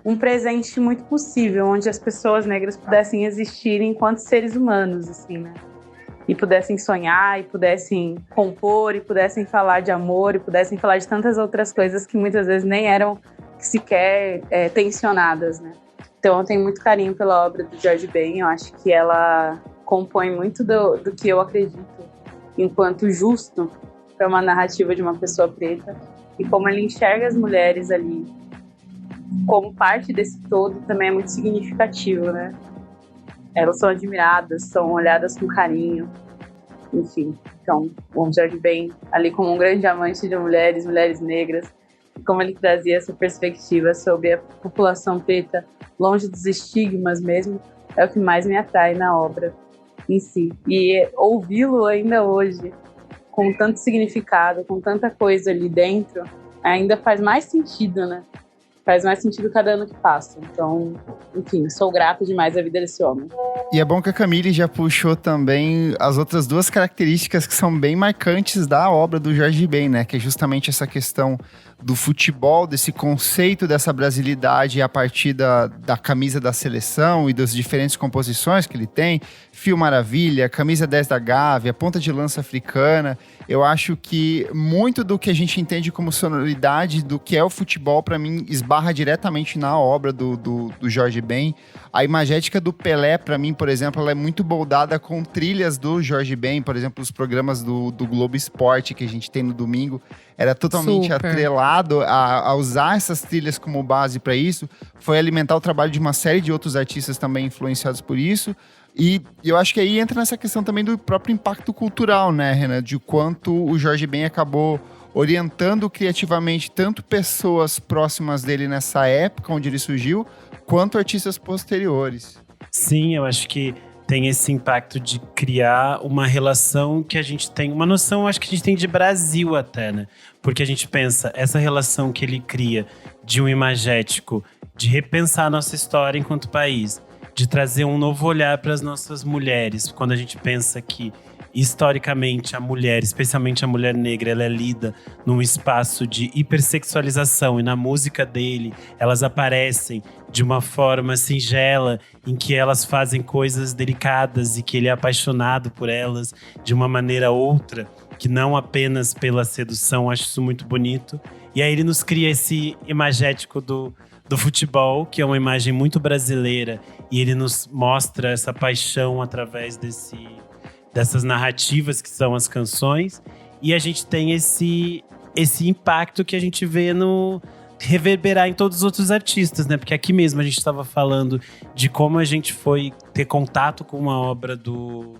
um presente muito possível, onde as pessoas negras pudessem existir enquanto seres humanos, assim, né? E pudessem sonhar, e pudessem compor, e pudessem falar de amor, e pudessem falar de tantas outras coisas que muitas vezes nem eram sequer tensionadas, né? Então eu tenho muito carinho pela obra do Jorge Ben, eu acho que ela compõe muito do que eu acredito enquanto justo para uma narrativa de uma pessoa preta, e como ele enxerga as mulheres ali como parte desse todo também é muito significativo, né? Elas são admiradas, são olhadas com carinho, enfim. Então, o Jorge Ben, ali como um grande amante de mulheres negras, como ele trazia essa perspectiva sobre a população preta, longe dos estigmas mesmo, é o que mais me atrai na obra em si. E ouvi-lo ainda hoje, com tanto significado, com tanta coisa ali dentro, ainda faz mais sentido, né? Faz mais sentido cada ano que passa. Então, enfim, sou grata demais à vida desse homem. E é bom que a Camille já puxou também as outras duas características que são bem marcantes da obra do Jorge Ben, né? Que é justamente essa questão do futebol, desse conceito dessa brasilidade a partir da camisa da seleção e das diferentes composições que ele tem. Fio Maravilha, camisa 10 da Gávea, ponta de lança africana. Eu acho que muito do que a gente entende como sonoridade do que é o futebol, para mim, esbarra diretamente na obra do Jorge Ben. A imagética do Pelé, para mim, por exemplo, ela é muito moldada com trilhas do Jorge Ben. Por exemplo, os programas do Globo Esporte que a gente tem no domingo. Era totalmente atrelado a usar essas trilhas como base para isso. Foi alimentar o trabalho de uma série de outros artistas também influenciados por isso. E eu acho que aí entra nessa questão também do próprio impacto cultural, né, Renan? De quanto o Jorge Ben acabou orientando criativamente tanto pessoas próximas dele nessa época onde ele surgiu, quanto artistas posteriores. Sim, eu acho que tem esse impacto de criar uma relação que a gente tem, uma noção, acho que a gente tem de Brasil até, né? Porque a gente pensa, essa relação que ele cria de um imagético, de repensar a nossa história enquanto país, de trazer um novo olhar para as nossas mulheres, quando a gente pensa que historicamente a mulher, especialmente a mulher negra, ela é lida num espaço de hipersexualização, e na música dele elas aparecem de uma forma singela, em que elas fazem coisas delicadas e que ele é apaixonado por elas de uma maneira outra, que não apenas pela sedução. Acho isso muito bonito. E aí ele nos cria esse imagético do futebol, que é uma imagem muito brasileira, e ele nos mostra essa paixão através dessas narrativas que são as canções. E a gente tem esse impacto que a gente vê no reverberar em todos os outros artistas, né? Porque aqui mesmo a gente estava falando de como a gente foi ter contato com uma obra do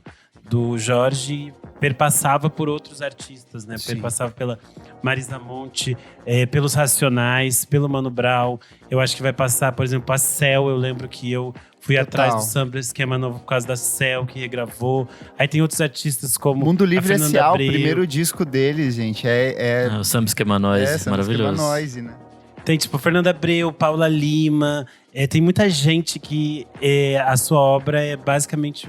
Jorge, perpassava por outros artistas, né? Sim. Perpassava pela Marisa Monte, pelos Racionais, pelo Mano Brown. Eu acho que vai passar, por exemplo, a Cell. Eu lembro que eu fui atrás do Samba Esquema Novo por causa da Cell, que regravou. Aí tem outros artistas como Mundo Livre a Fernanda S.A., o Abreu. primeiro disco deles, gente, O Samba Esquema Noise, maravilhoso. Samba Esquema Noise, né? Tem, tipo, Fernanda Abreu, Paula Lima. Tem muita gente que a sua obra é basicamente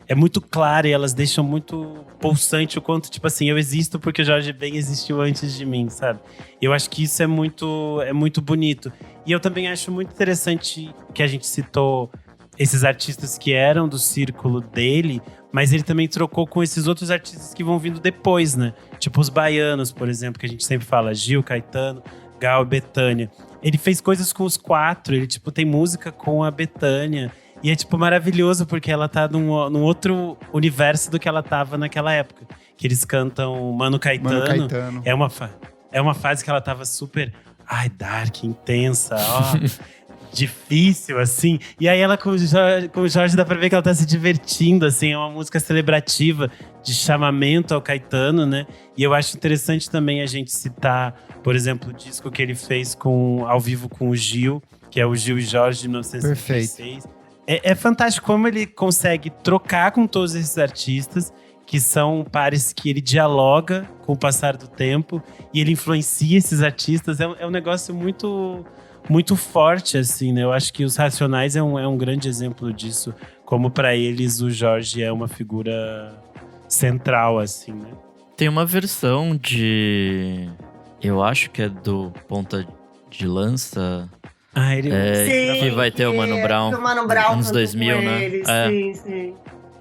é muito clara, e elas deixam muito pulsante o quanto, tipo assim, eu existo porque o Jorge Ben existiu antes de mim, sabe? Eu acho que isso é muito bonito. E eu também acho muito interessante que a gente citou esses artistas que eram do círculo dele, mas ele também trocou com esses outros artistas que vão vindo depois, né? Tipo os baianos, por exemplo, que a gente sempre fala, Gil, Caetano, Gal e Bethânia. Ele fez coisas com os quatro, ele, tipo, tem música com a Bethânia. E é, tipo, maravilhoso, porque ela tá num outro universo do que ela tava naquela época. Que eles cantam Mano Caetano. Mano Caetano. É uma fase que ela tava super, dark, intensa, difícil, assim. E aí ela, com o Jorge, dá pra ver que ela tá se divertindo, assim. É uma música celebrativa de chamamento ao Caetano, né? E eu acho interessante também a gente citar, por exemplo, o disco que ele fez ao vivo com o Gil, que é o Gil e Jorge, de 1936. Perfeito. É fantástico como ele consegue trocar com todos esses artistas, que são pares que ele dialoga com o passar do tempo, e ele influencia esses artistas. É um negócio muito, muito forte, assim, né? Eu acho que os Racionais é um grande exemplo disso, como para eles o Jorge é uma figura central, assim, né? Tem uma versão eu acho que é do Ponta de Lança. Que vai ter o Mano Brown. O Mano Brown anos 2000, né? Ele, sim.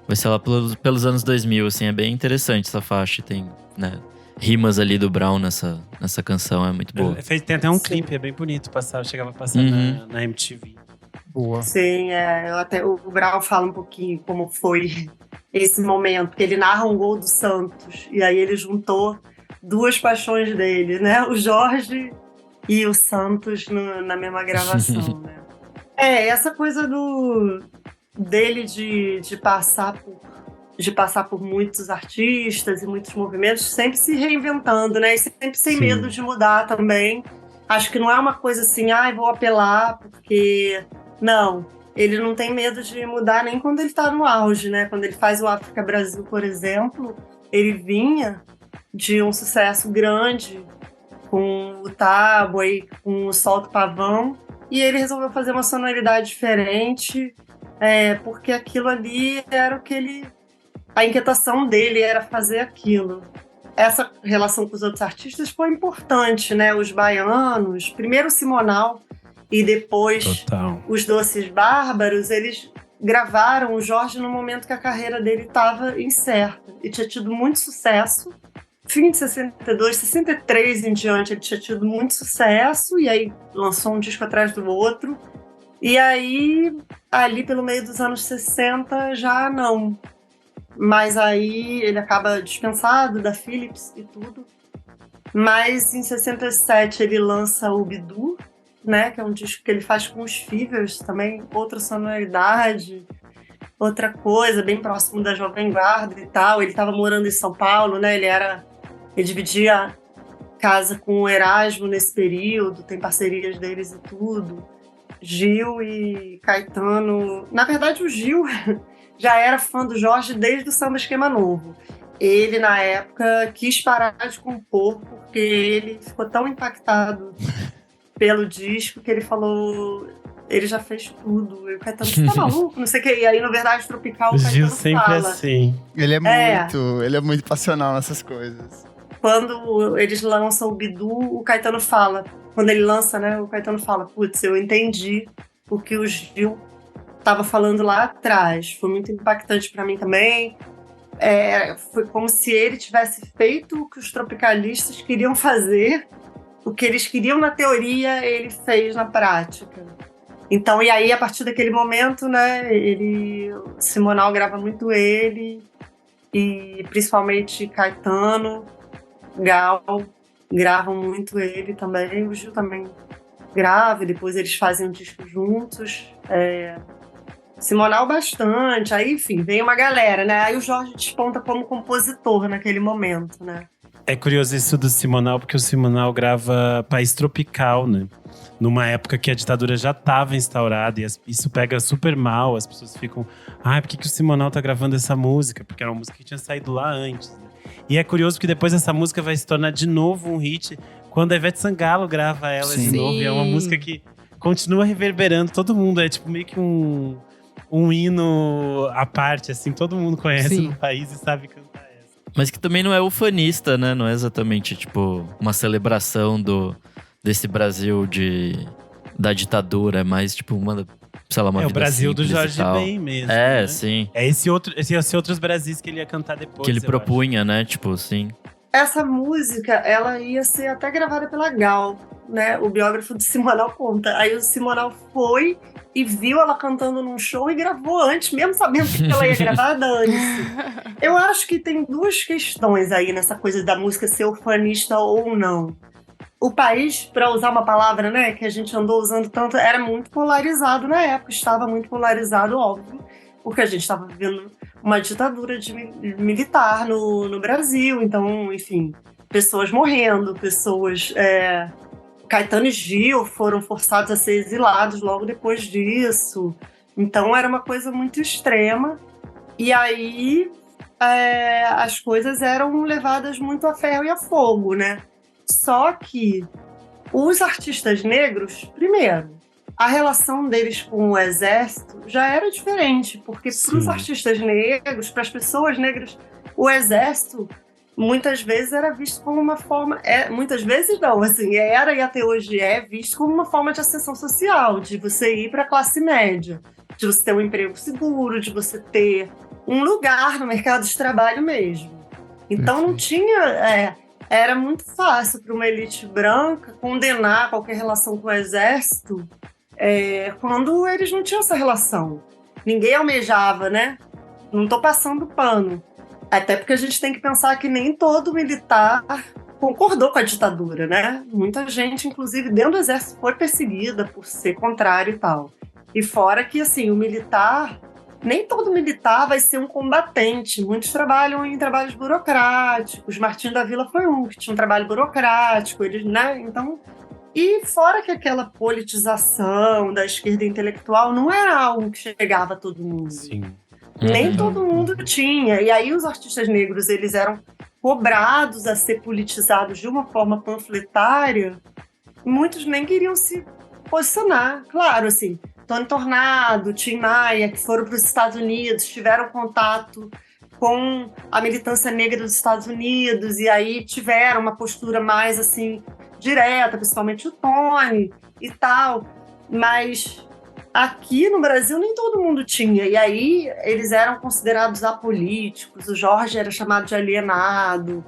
Vai ser lá pelos anos 2000, assim, é bem interessante essa faixa. Tem, né, rimas ali do Brown nessa canção, é muito boa. Tem até um clipe, é bem bonito, chegava a passar na MTV. Boa. Sim, até o Brau fala um pouquinho como foi esse momento, que ele narra um gol do Santos, e aí ele juntou duas paixões dele, né? O Jorge e o Santos na mesma gravação, né? Essa coisa dele de passar por muitos artistas e muitos movimentos, sempre se reinventando, né? E sempre sem Sim. medo de mudar também. Acho que não é uma coisa assim, vou apelar porque... Não, ele não tem medo de mudar nem quando ele tá no auge, né? Quando ele faz o África Brasil, por exemplo, ele vinha de um sucesso grande com o Tábua e com o Solto Pavão, e ele resolveu fazer uma sonoridade diferente, porque aquilo ali era o que ele... A inquietação dele era fazer aquilo. Essa relação com os outros artistas foi importante, né? Os baianos, primeiro o Simonal e depois Total. os Doces Bárbaros, eles gravaram o Jorge no momento que a carreira dele estava incerta e tinha tido muito sucesso. Fim de 62, 63 em diante, ele tinha tido muito sucesso e aí lançou um disco atrás do outro. E aí, ali pelo meio dos anos 60, já não. Mas aí ele acaba dispensado da Philips e tudo. Mas em 67 ele lança o Bidu, né, que é um disco que ele faz com os Fevers também, outra sonoridade, outra coisa, bem próximo da Jovem Guarda e tal. Ele estava morando em São Paulo, né? Ele dividia casa com o Erasmo nesse período, tem parcerias deles e tudo. Gil e Caetano. Na verdade, o Gil já era fã do Jorge desde o Samba Esquema Novo. Ele, na época, quis parar de compor porque ele ficou tão impactado pelo disco que ele falou... Ele já fez tudo. E o Caetano, você tá maluco? Não sei o que. E aí, no Verdade Tropical, o O Gil Caetano sempre fala. assim. Ele é muito passional nessas coisas. Quando eles lançam o Bidu, o Caetano fala. Quando ele lança, né? O Caetano fala, putz, eu entendi o que o Gil estava falando lá atrás. Foi muito impactante para mim também. Foi como se ele tivesse feito o que os tropicalistas queriam fazer. O que eles queriam na teoria, ele fez na prática. Então, e aí, a partir daquele momento, né, Simonal grava muito ele, e principalmente Caetano, Gal, gravam muito ele também, o Gil também grava, e depois eles fazem um disco juntos, Simonal bastante, aí, enfim, vem uma galera, né, aí o Jorge desponta como compositor naquele momento, né. É curioso isso do Simonal, porque o Simonal grava País Tropical, né? Numa época que a ditadura já estava instaurada e isso pega super mal. As pessoas ficam, por que o Simonal tá gravando essa música? Porque era uma música que tinha saído lá antes, né? E é curioso porque depois essa música vai se tornar de novo um hit quando a Ivete Sangalo grava ela de novo. E é uma música que continua reverberando todo mundo. É tipo meio que um hino à parte, assim. Todo mundo conhece no país e sabe cantar. Mas que também não é ufanista, né? Não é exatamente, tipo, uma celebração desse Brasil da ditadura. É mais, tipo, uma vida o Brasil do simples Jorge e tal. Ben mesmo, né? Sim. É esse outros Brasis que ele ia cantar depois, que ele propunha, acho. né? Tipo, sim. Essa música, ela ia ser até gravada pela Gal, né? O biógrafo do Simonal conta. Aí o Simonal foi e viu ela cantando num show e gravou antes, mesmo sabendo que ela ia gravar, dane-se. Eu acho que tem duas questões aí nessa coisa da música ser ufanista ou não. O país, para usar uma palavra, né, que a gente andou usando tanto, era muito polarizado na época, estava muito polarizado, óbvio, porque a gente estava vivendo uma ditadura militar no Brasil, então, enfim, pessoas morrendo, pessoas... Caetano e Gil foram forçados a ser exilados logo depois disso, então era uma coisa muito extrema, e aí as coisas eram levadas muito a ferro e a fogo, né? Só que os artistas negros, primeiro, a relação deles com o exército já era diferente, porque para os artistas negros, para as pessoas negras, o exército muitas vezes era visto como uma forma... muitas vezes não, assim, era e até hoje é visto como uma forma de ascensão social, de você ir para a classe média, de você ter um emprego seguro, de você ter um lugar no mercado de trabalho mesmo. Então não tinha... Era muito fácil para uma elite branca condenar qualquer relação com o exército quando eles não tinham essa relação. Ninguém almejava, né? Não estou passando pano. Até porque a gente tem que pensar que nem todo militar concordou com a ditadura, né? Muita gente, inclusive, dentro do exército foi perseguida por ser contrário e tal. E fora que, assim, o militar... Nem todo militar vai ser um combatente. Muitos trabalham em trabalhos burocráticos. Martim da Vila foi um que tinha um trabalho burocrático. Eles, né? Então... E fora que aquela politização da esquerda intelectual não era algo que chegava a todo mundo. Sim. Nem todo mundo tinha. E aí os artistas negros, eles eram cobrados a ser politizados de uma forma panfletária. Muitos nem queriam se posicionar. Claro, assim, Tony Tornado, Tim Maia, que foram para os Estados Unidos, tiveram contato com a militância negra dos Estados Unidos, e aí tiveram uma postura mais, assim, direta, principalmente o Tony e tal. Mas... aqui no Brasil nem todo mundo tinha, e aí eles eram considerados apolíticos, o Jorge era chamado de alienado.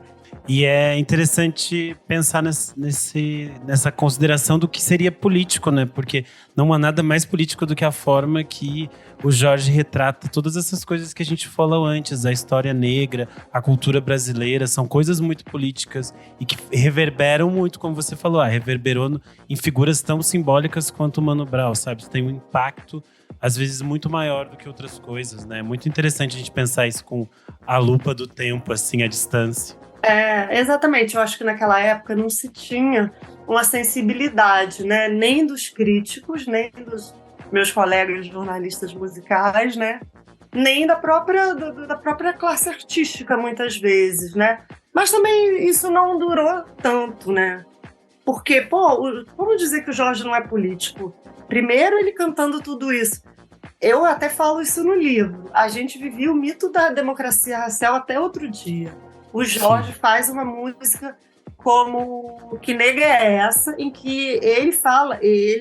E é interessante pensar nessa consideração do que seria político, né? Porque não há nada mais político do que a forma que o Jorge retrata todas essas coisas que a gente falou antes, a história negra, a cultura brasileira, são coisas muito políticas e que reverberam muito, como você falou, reverberou em figuras tão simbólicas quanto o Mano Brown, sabe? Tem um impacto, às vezes, muito maior do que outras coisas, né? É muito interessante a gente pensar isso com a lupa do tempo, assim, à distância. Exatamente. Eu acho que naquela época não se tinha uma sensibilidade, né? Nem dos críticos, nem dos meus colegas jornalistas musicais, né? Nem da própria classe artística, muitas vezes, né? Mas também isso não durou tanto, né? Porque, como dizer que o Jorge não é político? Primeiro, ele cantando tudo isso. Eu até falo isso no livro. A gente vivia o mito da democracia racial até outro dia. O Jorge faz uma música como Que Negra é Essa, em que ele,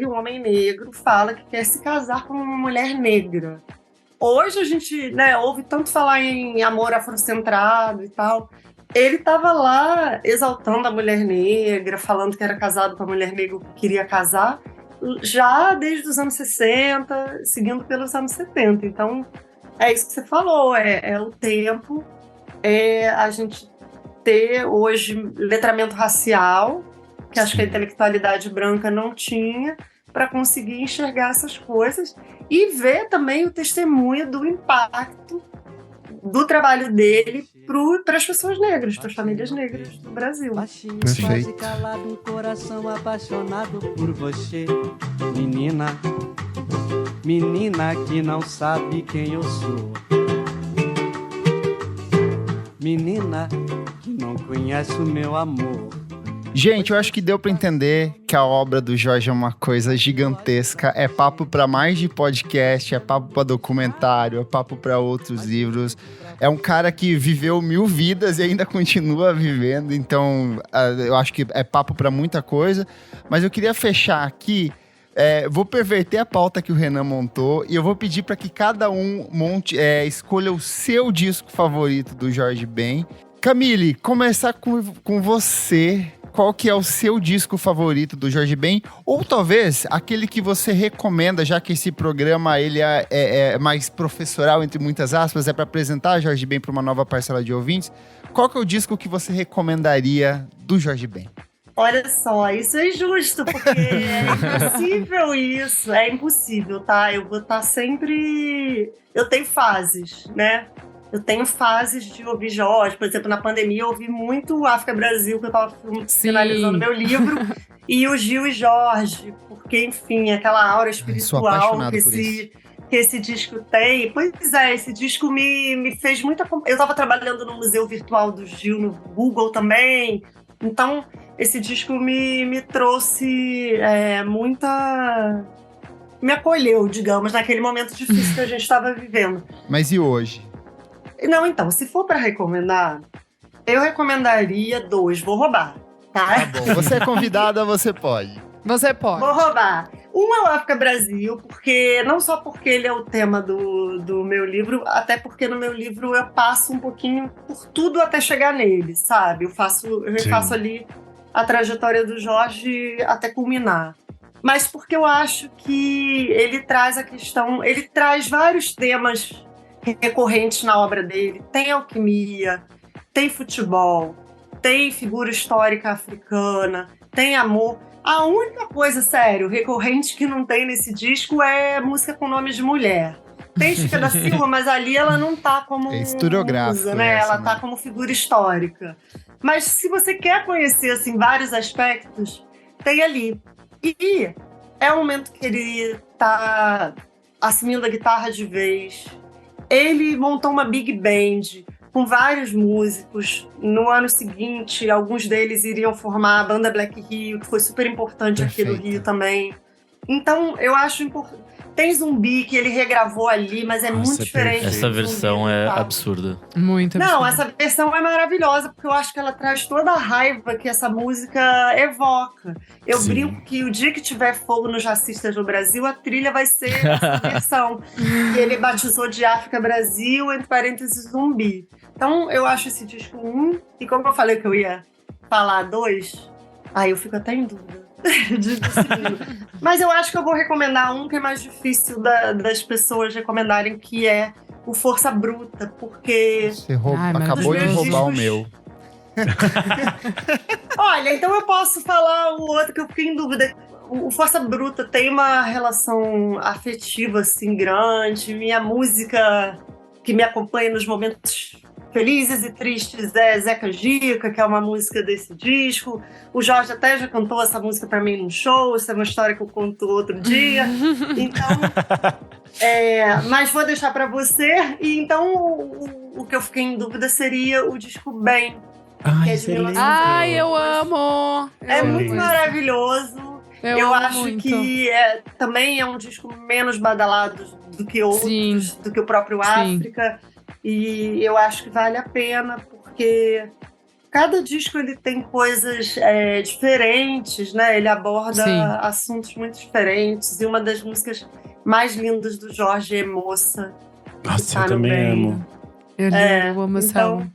um homem negro, fala que quer se casar com uma mulher negra. Hoje a gente, né, ouve tanto falar em amor afrocentrado e tal. Ele estava lá exaltando a mulher negra, falando que era casado com a mulher negra que queria casar, já desde os anos 60, seguindo pelos anos 70. Então, é isso que você falou, é o tempo... a gente ter hoje letramento racial, que acho que a intelectualidade branca não tinha, para conseguir enxergar essas coisas e ver também o testemunho do impacto do trabalho dele para as pessoas negras, para as famílias negras do Brasil. Perfeito. Calado, um coração apaixonado por você, menina que não sabe quem eu sou. Menina que não conhece o meu amor. Gente, eu acho que deu pra entender que a obra do Jorge é uma coisa gigantesca. É papo pra mais de podcast, é papo pra documentário, é papo pra outros livros. É um cara que viveu 1000 vidas e ainda continua vivendo. Então, eu acho que é papo pra muita coisa. Mas eu queria fechar aqui. Vou perverter a pauta que o Renan montou e eu vou pedir para que cada um escolha o seu disco favorito do Jorge Ben. Camille, começar com você. Qual que é o seu disco favorito do Jorge Ben? Ou talvez aquele que você recomenda, já que esse programa ele é mais professoral, entre muitas aspas, é para apresentar Jorge Ben para uma nova parcela de ouvintes. Qual que é o disco que você recomendaria do Jorge Ben? Olha só, isso é injusto, porque é impossível isso, é impossível, tá? Eu vou estar sempre... Eu tenho fases, né? Eu tenho fases de ouvir Jorge, por exemplo, na pandemia eu ouvi muito África Brasil, que eu estava finalizando meu livro, e o Gil e Jorge, porque, enfim, aquela aura espiritual que esse disco tem. Pois é, esse disco me fez muita... Eu estava trabalhando no Museu Virtual do Gil, no Google também, então... Esse disco me trouxe muita... Me acolheu, digamos, naquele momento difícil que a gente estava vivendo. Mas e hoje? Não, então, se for para recomendar, eu recomendaria 2. Vou roubar, tá? Tá bom. Você é convidada, você pode. Você pode. Vou roubar. Um é o África Brasil, não só porque ele é o tema do meu livro, até porque no meu livro eu passo um pouquinho por tudo até chegar nele, sabe? Eu refaço ali a trajetória do Jorge até culminar. mas porque eu acho que ele traz a questão, ele traz vários temas recorrentes na obra dele. Tem alquimia, tem futebol, tem figura histórica africana, tem amor. A única coisa, sério, recorrente que não tem nesse disco é música com nome de mulher. Tem Chica da Silva, mas ali ela não tá como historiográfico, né? Essa, ela tá como figura histórica. Mas se você quer conhecer assim, vários aspectos, tem ali. E é o momento que ele tá assumindo a guitarra de vez. Ele montou uma big band com vários músicos. No ano seguinte, alguns deles iriam formar a banda Black Rio, que foi super importante aqui no Rio também. Então, eu acho importante. Tem Zumbi, que ele regravou ali, mas é muito diferente. Essa versão é absurda. Muito absurda. Não, essa versão é maravilhosa, porque eu acho que ela traz toda a raiva que essa música evoca. Eu brinco que o dia que tiver fogo nos racistas no Brasil, a trilha vai ser essa versão. E ele batizou de África Brasil, entre parênteses, Zumbi. Então, eu acho esse disco 1, e como eu falei que eu ia falar 2, aí eu fico até em dúvida. Mas eu acho que eu vou recomendar um que é mais difícil das pessoas recomendarem, que é o Força Bruta, porque... Você acabou de roubar o meu. Olha, então eu posso falar o outro que eu fiquei em dúvida. O Força Bruta tem uma relação afetiva, assim, grande. Minha música que me acompanha nos momentos felizes e tristes é Zeca Gica, que é uma música desse disco. O Jorge até já cantou essa música pra mim num show, essa é uma história que eu conto outro dia. Então, mas vou deixar pra você. E então, o que eu fiquei em dúvida seria o disco Bem. Ai, excelente. Ai, eu amo! É muito maravilhoso. Eu acho muito. que também é um disco menos badalado do que outros, do que o próprio África. E eu acho que vale a pena, porque cada disco ele tem coisas diferentes, né? Ele aborda assuntos muito diferentes. E uma das músicas mais lindas do Jorge é Moça. Nossa, eu também amo. Eu amo essa álbum.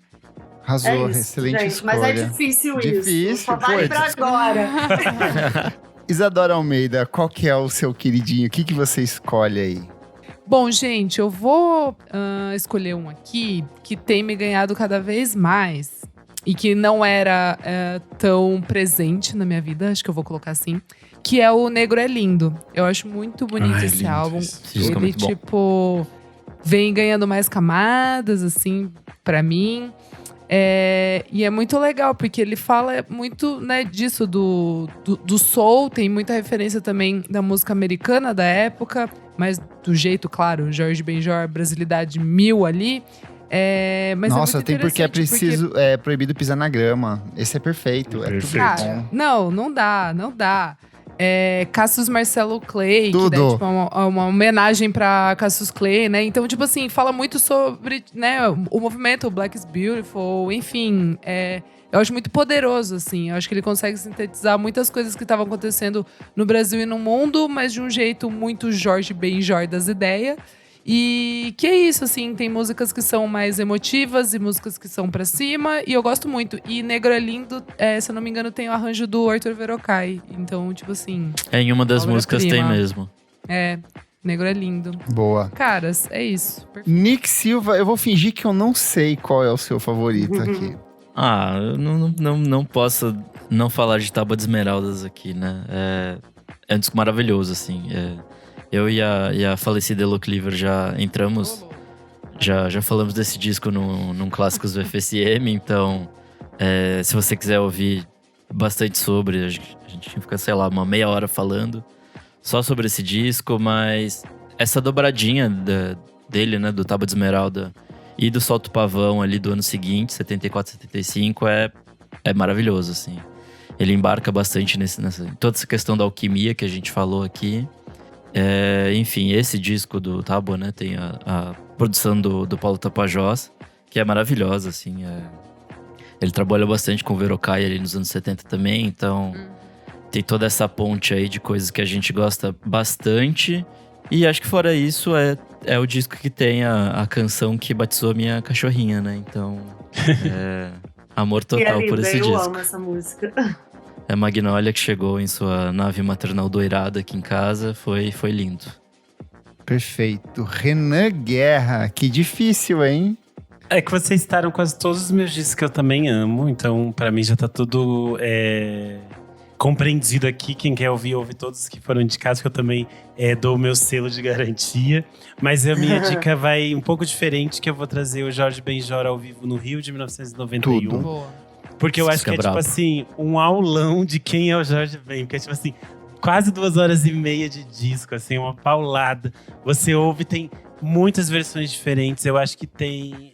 Arrasou, isso, excelente gente, escolha. mas é difícil isso. Só pô, vale pra agora. Isadora Almeida, qual que é o seu queridinho? O que você escolhe aí? Bom, gente, eu vou escolher um aqui que tem me ganhado cada vez mais e que não era tão presente na minha vida, acho que eu vou colocar assim, que é o Negro é Lindo. Eu acho muito bonito esse lindo. álbum. Ele, muito tipo, vem ganhando mais camadas, assim, pra mim. E é muito legal, porque ele fala muito, né, disso, do soul. Tem muita referência também da música americana da época, mas do jeito, claro, Jorge Benjor, brasilidade 1000 ali. Mas nossa, é muito tem porque é interessante, preciso, é proibido pisar na grama. Esse é perfeito. É tudo Cara, bom. não dá. Cassius Marcelo Clay, Tudo. que é tipo, uma homenagem pra Cassius Clay, né? Então, tipo assim, fala muito sobre, né, o movimento Black is Beautiful, enfim. Eu acho muito poderoso, assim. Eu acho que ele consegue sintetizar muitas coisas que estavam acontecendo no Brasil e no mundo, mas de um jeito muito Jorge Benjor das ideias. E que é isso, assim, tem músicas que são mais emotivas e músicas que são pra cima, e eu gosto muito. E Negro é Lindo, se eu não me engano, tem o arranjo do Arthur Verocai. Então, tipo assim... Em uma das músicas tem obra-prima. mesmo. Negro é Lindo. Boa. Caras, é isso. Perfeito. Nick Silva, eu vou fingir que eu não sei qual é o seu favorito aqui. Eu não posso não falar de Tábua de Esmeraldas aqui, né? É um disco maravilhoso, assim. Eu e a falecida Elo Cleaver já entramos, já falamos desse disco num Clássicos do FSM, então se você quiser ouvir bastante sobre, a gente fica, sei lá, uma meia hora falando só sobre esse disco, mas essa dobradinha dele, né, do Tábua de Esmeralda e do Solta o Pavão ali do ano seguinte, 74, 75, é maravilhoso, assim. Ele embarca bastante toda essa questão da alquimia que a gente falou aqui. Enfim, esse disco do Tábua, né, tem a produção do Paulo Tapajós, que é maravilhosa, assim. Ele trabalhou bastante com o Verocai ali nos anos 70 também, então tem toda essa ponte aí de coisas que a gente gosta bastante. E acho que fora isso, é o disco que tem a canção que batizou a minha cachorrinha, né? Então, amor total por esse disco. Eu amo essa música. A Magnólia que chegou em sua nave maternal doirada aqui em casa, foi lindo. Perfeito. Renan Guerra, que difícil, hein? É que vocês citaram quase todos os meus discos que eu também amo, então pra mim já tá tudo compreendido aqui. Quem quer ouvir, ouve todos os que foram indicados, que eu também dou o meu selo de garantia. Mas a minha dica vai um pouco diferente, que eu vou trazer o Jorge Benjor ao vivo no Rio de 1991. Tudo. Boa. Porque eu acho que é tipo assim, um aulão de quem é o Jorge Ben. Porque é tipo assim, quase 2h30 de disco, assim, uma paulada. Você ouve, tem muitas versões diferentes. Eu acho que tem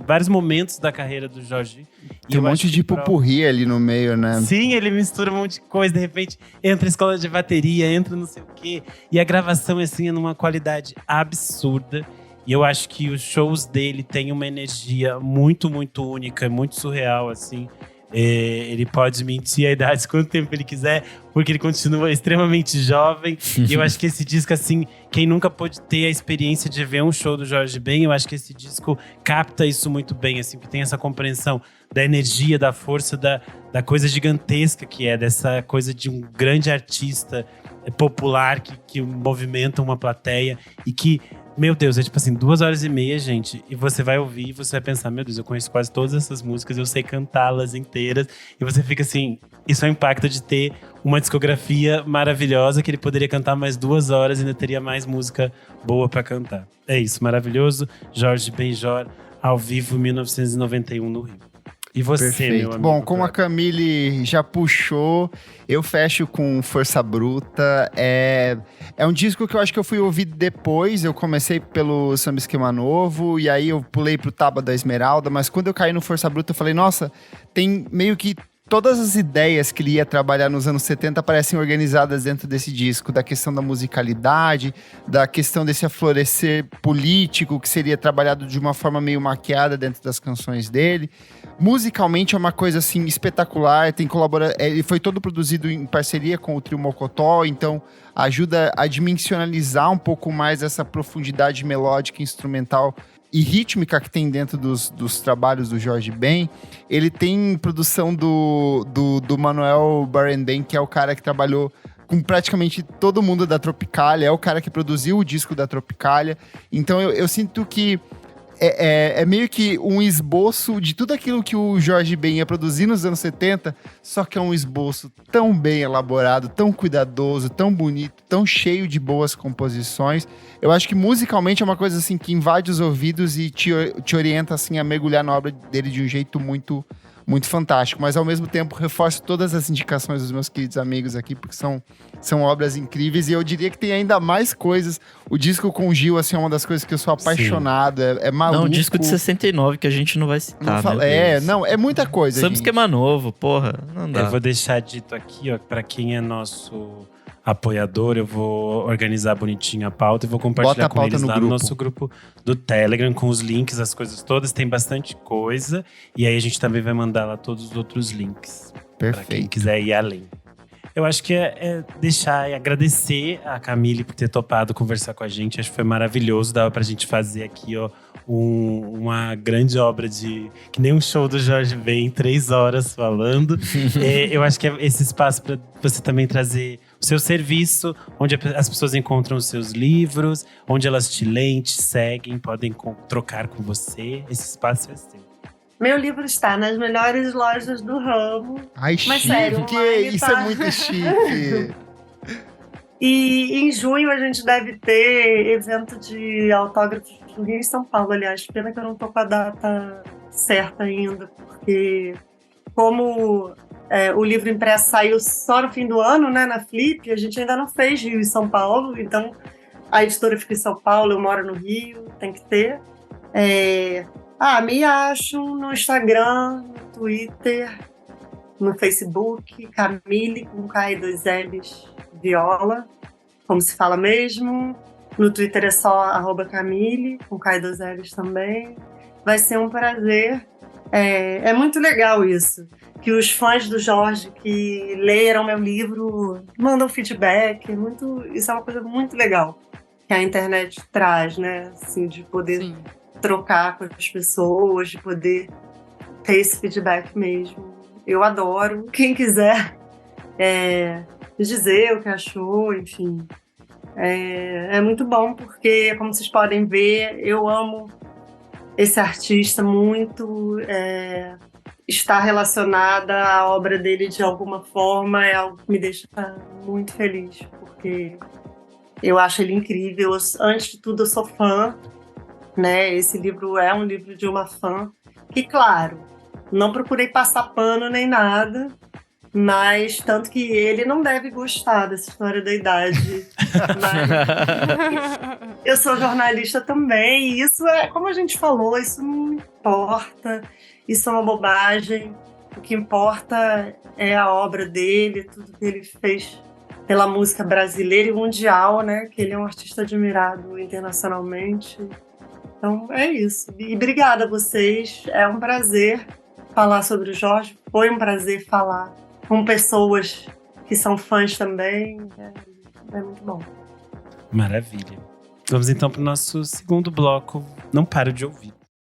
vários momentos da carreira do Jorge. Tem um monte de pupurri ali no meio, né? Sim, ele mistura um monte de coisa. De repente, entra a escola de bateria, entra não sei o quê. E a gravação, assim, é numa qualidade absurda. E eu acho que os shows dele têm uma energia muito, muito única, muito surreal, assim. Ele pode mentir a idade quanto tempo ele quiser, porque ele continua extremamente jovem. E eu acho que esse disco, assim, quem nunca pôde ter a experiência de ver um show do Jorge Ben, eu acho que esse disco capta isso muito bem, assim, que tem essa compreensão da energia, da força, da coisa gigantesca que é, dessa coisa de um grande artista popular que movimenta uma plateia e que, meu Deus, é tipo assim, 2h30, gente, e você vai ouvir e você vai pensar, meu Deus, eu conheço quase todas essas músicas, eu sei cantá-las inteiras, e você fica assim, isso é o impacto de ter uma discografia maravilhosa, que ele poderia cantar mais 2 horas e ainda teria mais música boa pra cantar. É isso, maravilhoso. Jorge Benjor, ao vivo, 1991 no Rio. E você, Perfeito. meu amigo? Bom, como a Camille já puxou, eu fecho com Força Bruta. É um disco que eu acho que eu fui ouvir depois. Eu comecei pelo Samba Esquema Novo, e aí eu pulei pro Tábua da Esmeralda. Mas quando eu caí no Força Bruta, eu falei, nossa, tem meio que todas as ideias que ele ia trabalhar nos anos 70 parecem organizadas dentro desse disco, da questão da musicalidade, da questão desse aflorescer político que seria trabalhado de uma forma meio maquiada dentro das canções dele. Musicalmente é uma coisa assim espetacular, ele foi todo produzido em parceria com o Trio Mocotó, então ajuda a dimensionalizar um pouco mais essa profundidade melódica, instrumental e rítmica que tem dentro dos trabalhos do Jorge Ben. Ele tem produção do Manuel Barenboim, que é o cara que trabalhou com praticamente todo mundo da Tropicália, é o cara que produziu o disco da Tropicália. Então eu sinto que é meio que um esboço de tudo aquilo que o Jorge Ben ia produzir nos anos 70, só que é um esboço tão bem elaborado, tão cuidadoso, tão bonito, tão cheio de boas composições. Eu acho que musicalmente é uma coisa assim que invade os ouvidos e te orienta assim a mergulhar na obra dele de um jeito muito, muito fantástico, mas ao mesmo tempo reforço todas as indicações dos meus queridos amigos aqui, porque são obras incríveis, e eu diria que tem ainda mais coisas. O disco com o Gil, assim, é uma das coisas que eu sou apaixonado, é maluco. Não, um disco de 69 que a gente não vai citar, é muita coisa, Samba Esquema Novo, porra, não dá. Eu vou deixar dito aqui, ó, pra quem é nosso apoiador, eu vou organizar bonitinho a pauta e vou compartilhar com eles lá no nosso grupo do Telegram, com os links, as coisas todas. Tem bastante coisa. E aí a gente também vai mandar lá todos os outros links. Perfeito. Pra quem quiser ir além. Eu acho que é deixar e agradecer a Camille por ter topado conversar com a gente. Acho que foi maravilhoso. Dava pra gente fazer aqui, ó, uma grande obra que nem um show do Jorge Ben, 3 horas falando. Eu acho que é esse espaço para você também trazer o seu serviço, onde as pessoas encontram os seus livros, onde elas te leem, te seguem, podem trocar com você. Esse espaço é seu. Meu livro está nas melhores lojas do ramo. Ai, mas chique! sério, Isso é muito chique! E em junho a gente deve ter evento de autógrafos no Rio e São Paulo, aliás. Pena que eu não tô com a data certa ainda, porque como o livro impresso saiu só no fim do ano, né, na Flip, a gente ainda não fez Rio e São Paulo, então a editora fica em São Paulo, eu moro no Rio, tem que ter. Me acham no Instagram, no Twitter, no Facebook, Camille, com K e 2 L's, Viola, como se fala mesmo. No Twitter é só @Camille, com K e 2 L's também. Vai ser um prazer. É muito legal isso, que os fãs do Jorge que leram meu livro mandam feedback. Isso é uma coisa muito legal que a internet traz, né? Assim, de poder... Sim. Trocar com as pessoas, de poder ter esse feedback mesmo. Eu adoro. Quem quiser dizer o que achou, enfim. É muito bom, porque, como vocês podem ver, eu amo esse artista muito. Estar relacionada à obra dele de alguma forma é algo que me deixa muito feliz, porque eu acho ele incrível. Antes de tudo, eu sou fã, né? Esse livro é um livro de uma fã, que, claro, não procurei passar pano nem nada, mas tanto que ele não deve gostar dessa história da idade. Mas eu sou jornalista também, e isso como a gente falou, isso não importa, isso é uma bobagem. O que importa é a obra dele, tudo que ele fez pela música brasileira e mundial, né? Que ele é um artista admirado internacionalmente. Então é isso. E obrigada a vocês. É um prazer falar sobre o Jorge. Foi um prazer falar com pessoas que são fãs também. É muito bom. Maravilha. Vamos então para o nosso segundo bloco. Não paro de ouvir.